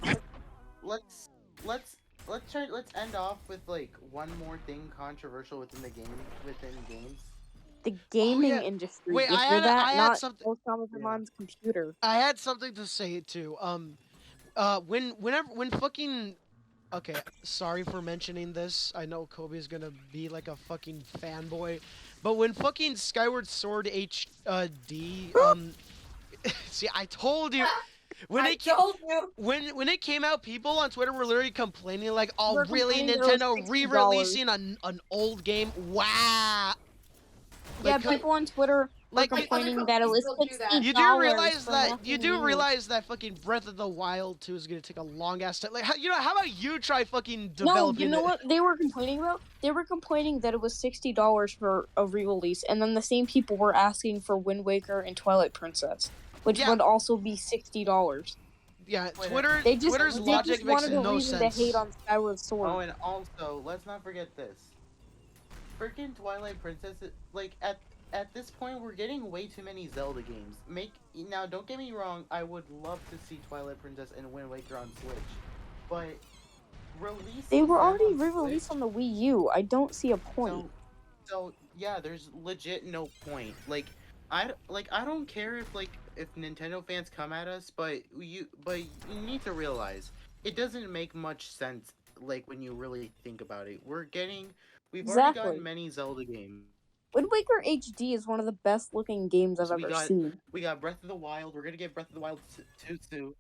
let's end off with like one more thing controversial within games. The gaming yeah. industry. Wait, if I you're had that, not something. Osama bin Yeah. Laden's computer. I had something to say too. When fucking. Okay, sorry for mentioning this. I know Kobe is gonna be like a fucking fanboy, but when fucking Skyward Sword HD, see, I told you. When I it came, told you. when it came out, people on Twitter were literally complaining like, "Oh, We're really? complaining that it was Nintendo $60. re-releasing an old game? Wow!" Yeah, Like, people on Twitter like, were you- complaining that it was Still do that. $60. You do realize for that nothing new. fucking Breath of the Wild 2 is gonna take a long ass time. Like, how about you try fucking No, developing you know it? what they were complaining about? They were complaining that it was $60 for a re-release, and then the same people were asking for Wind Waker and Twilight Princess, which Yeah. would also be $60. Yeah, Wait, Twitter's They logic just makes wanted a no reason sense. to hate on Skyward Sword. Oh, and also let's not forget this. Freaking Twilight Princess, like at this point we're getting way too many Zelda games. Now, don't get me wrong, I would love to see Twilight Princess and Wind Waker on Switch, but releasing They were them already on re-released Switch- on the Wii U. I don't see a point. So yeah, there's legit no point. Like I don't care if Nintendo fans come at us, but you need to realize it doesn't make much sense. Like when you really think about it, we've already Exactly. gotten many Zelda games. Wind Waker HD is one of the best looking games I've So we ever got- seen. We got Breath of the Wild. We're gonna get Breath of the Wild 2 too.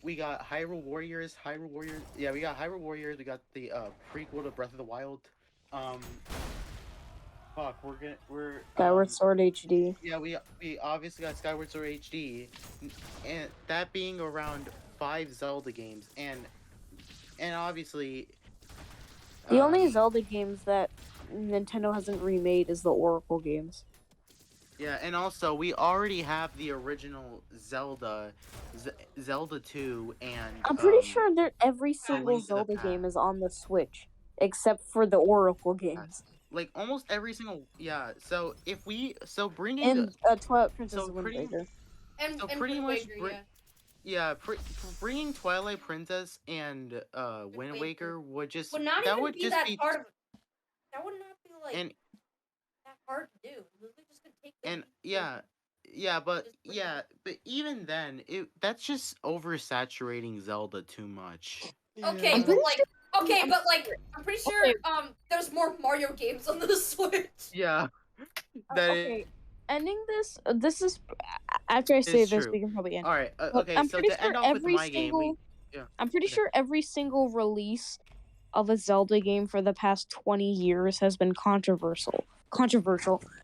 We got Hyrule Warriors. Yeah, we got Hyrule Warriors. We got the prequel to Breath of the Wild. Fuck, we're Skyward Sword HD. Yeah, we obviously got Skyward Sword HD, and that being around 5 Zelda games, and obviously The only um, Zelda games that Nintendo hasn't remade is the Oracle games. yeah, and also we already have the original Zelda, Zelda 2, and I'm pretty sure that every single Link to the Zelda Past. game is on the Switch, except for the Oracle games. like almost every single So if bringing And Twilight Princess so and Wind pretty- Waker. And So and pretty Wind much Waker, bringing Twilight Princess and Wind Waker Waker would just would not that even would be just that be hard of. That would not be like and that hard to do. It was just gonna take. them and yeah, but just bring yeah, but even then, that's just oversaturating Zelda too much. Okay, I'm but pretty like, I'm pretty sure Okay. there's more Mario games on the Switch. Yeah, that is Okay, ending this is after I say It's this, true. we can probably end. all right. But Okay, I'm so pretty to end sure off with every my game, single I'm pretty sure every single release of a Zelda game for the past 20 years has been controversial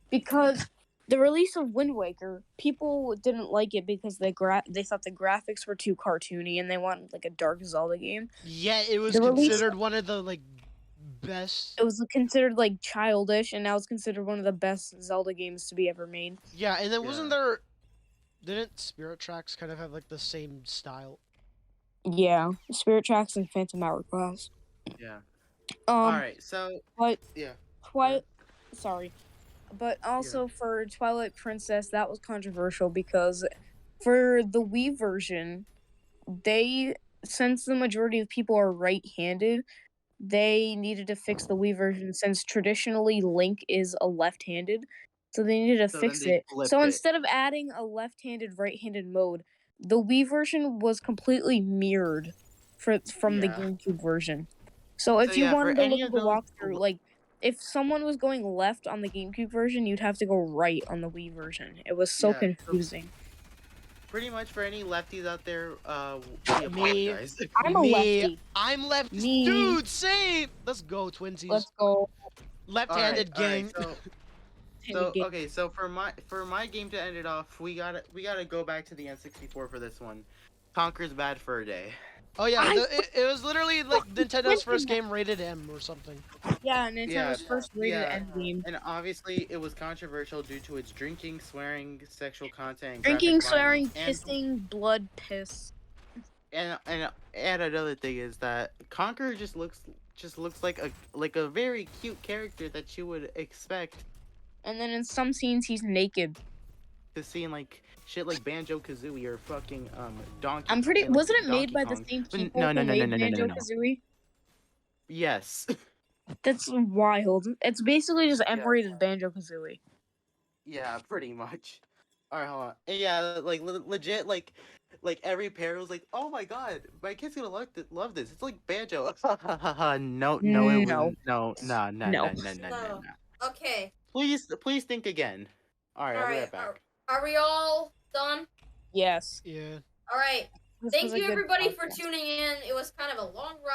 because the release of Wind Waker, people didn't like it because they thought the graphics were too cartoony and they wanted like a dark Zelda game. Yeah, it was The release- considered one of the like best. It was considered like childish, and now it's considered one of the best Zelda games to be ever made. Yeah, and then wasn't there? Didn't Spirit Tracks kind of have like the same style? Yeah, Spirit Tracks and Phantom Hourglass. Yeah. All right, so but yeah. Sorry, but also for Twilight Princess, that was controversial because for the Wii version, since the majority of people are right-handed, they needed to fix the Wii version since traditionally Link is a left-handed, so they needed to fix it. So instead of adding a left-handed, right-handed mode, the Wii version was completely mirrored from the GameCube version. So if you wanted to look at the walkthrough, like if someone was going left on the GameCube version, you'd have to go right on the Wii version. It was so confusing. Pretty much for any lefties out there, we apologize. I'm a lefty. I'm lefty. Dude, same. Let's go, twinsies. Let's go. Left-handed gang. Okay, so for my game to end it off, we gotta go back to the N64 for this one. Conker's Bad Fur Day. Oh yeah, it was literally like Nintendo's first game rated M or something. Yeah, Nintendo's first rated M game. And obviously, it was controversial due to its drinking, swearing, sexual content, drinking, swearing, kissing, blood, piss. And another thing is that Conker just looks like a very cute character that you would expect. And then in some scenes, he's naked. To seeing like shit like Banjo-Kazooie or fucking Donkey. I'm pretty. Wasn't it made by the same people who made Banjo-Kazooie? Yes. That's wild. It's basically just M-rated Banjo-Kazooie. Yeah, pretty much. All right, hold on. And yeah, like legit, like every parent was like, "Oh my god, my kid's gonna love this. It's like Banjo." No. Okay. Please think again. All right, I'll be right back. Are we all done? Yes. Yeah. All right. Thank you everybody for tuning in. It was kind of a long ride.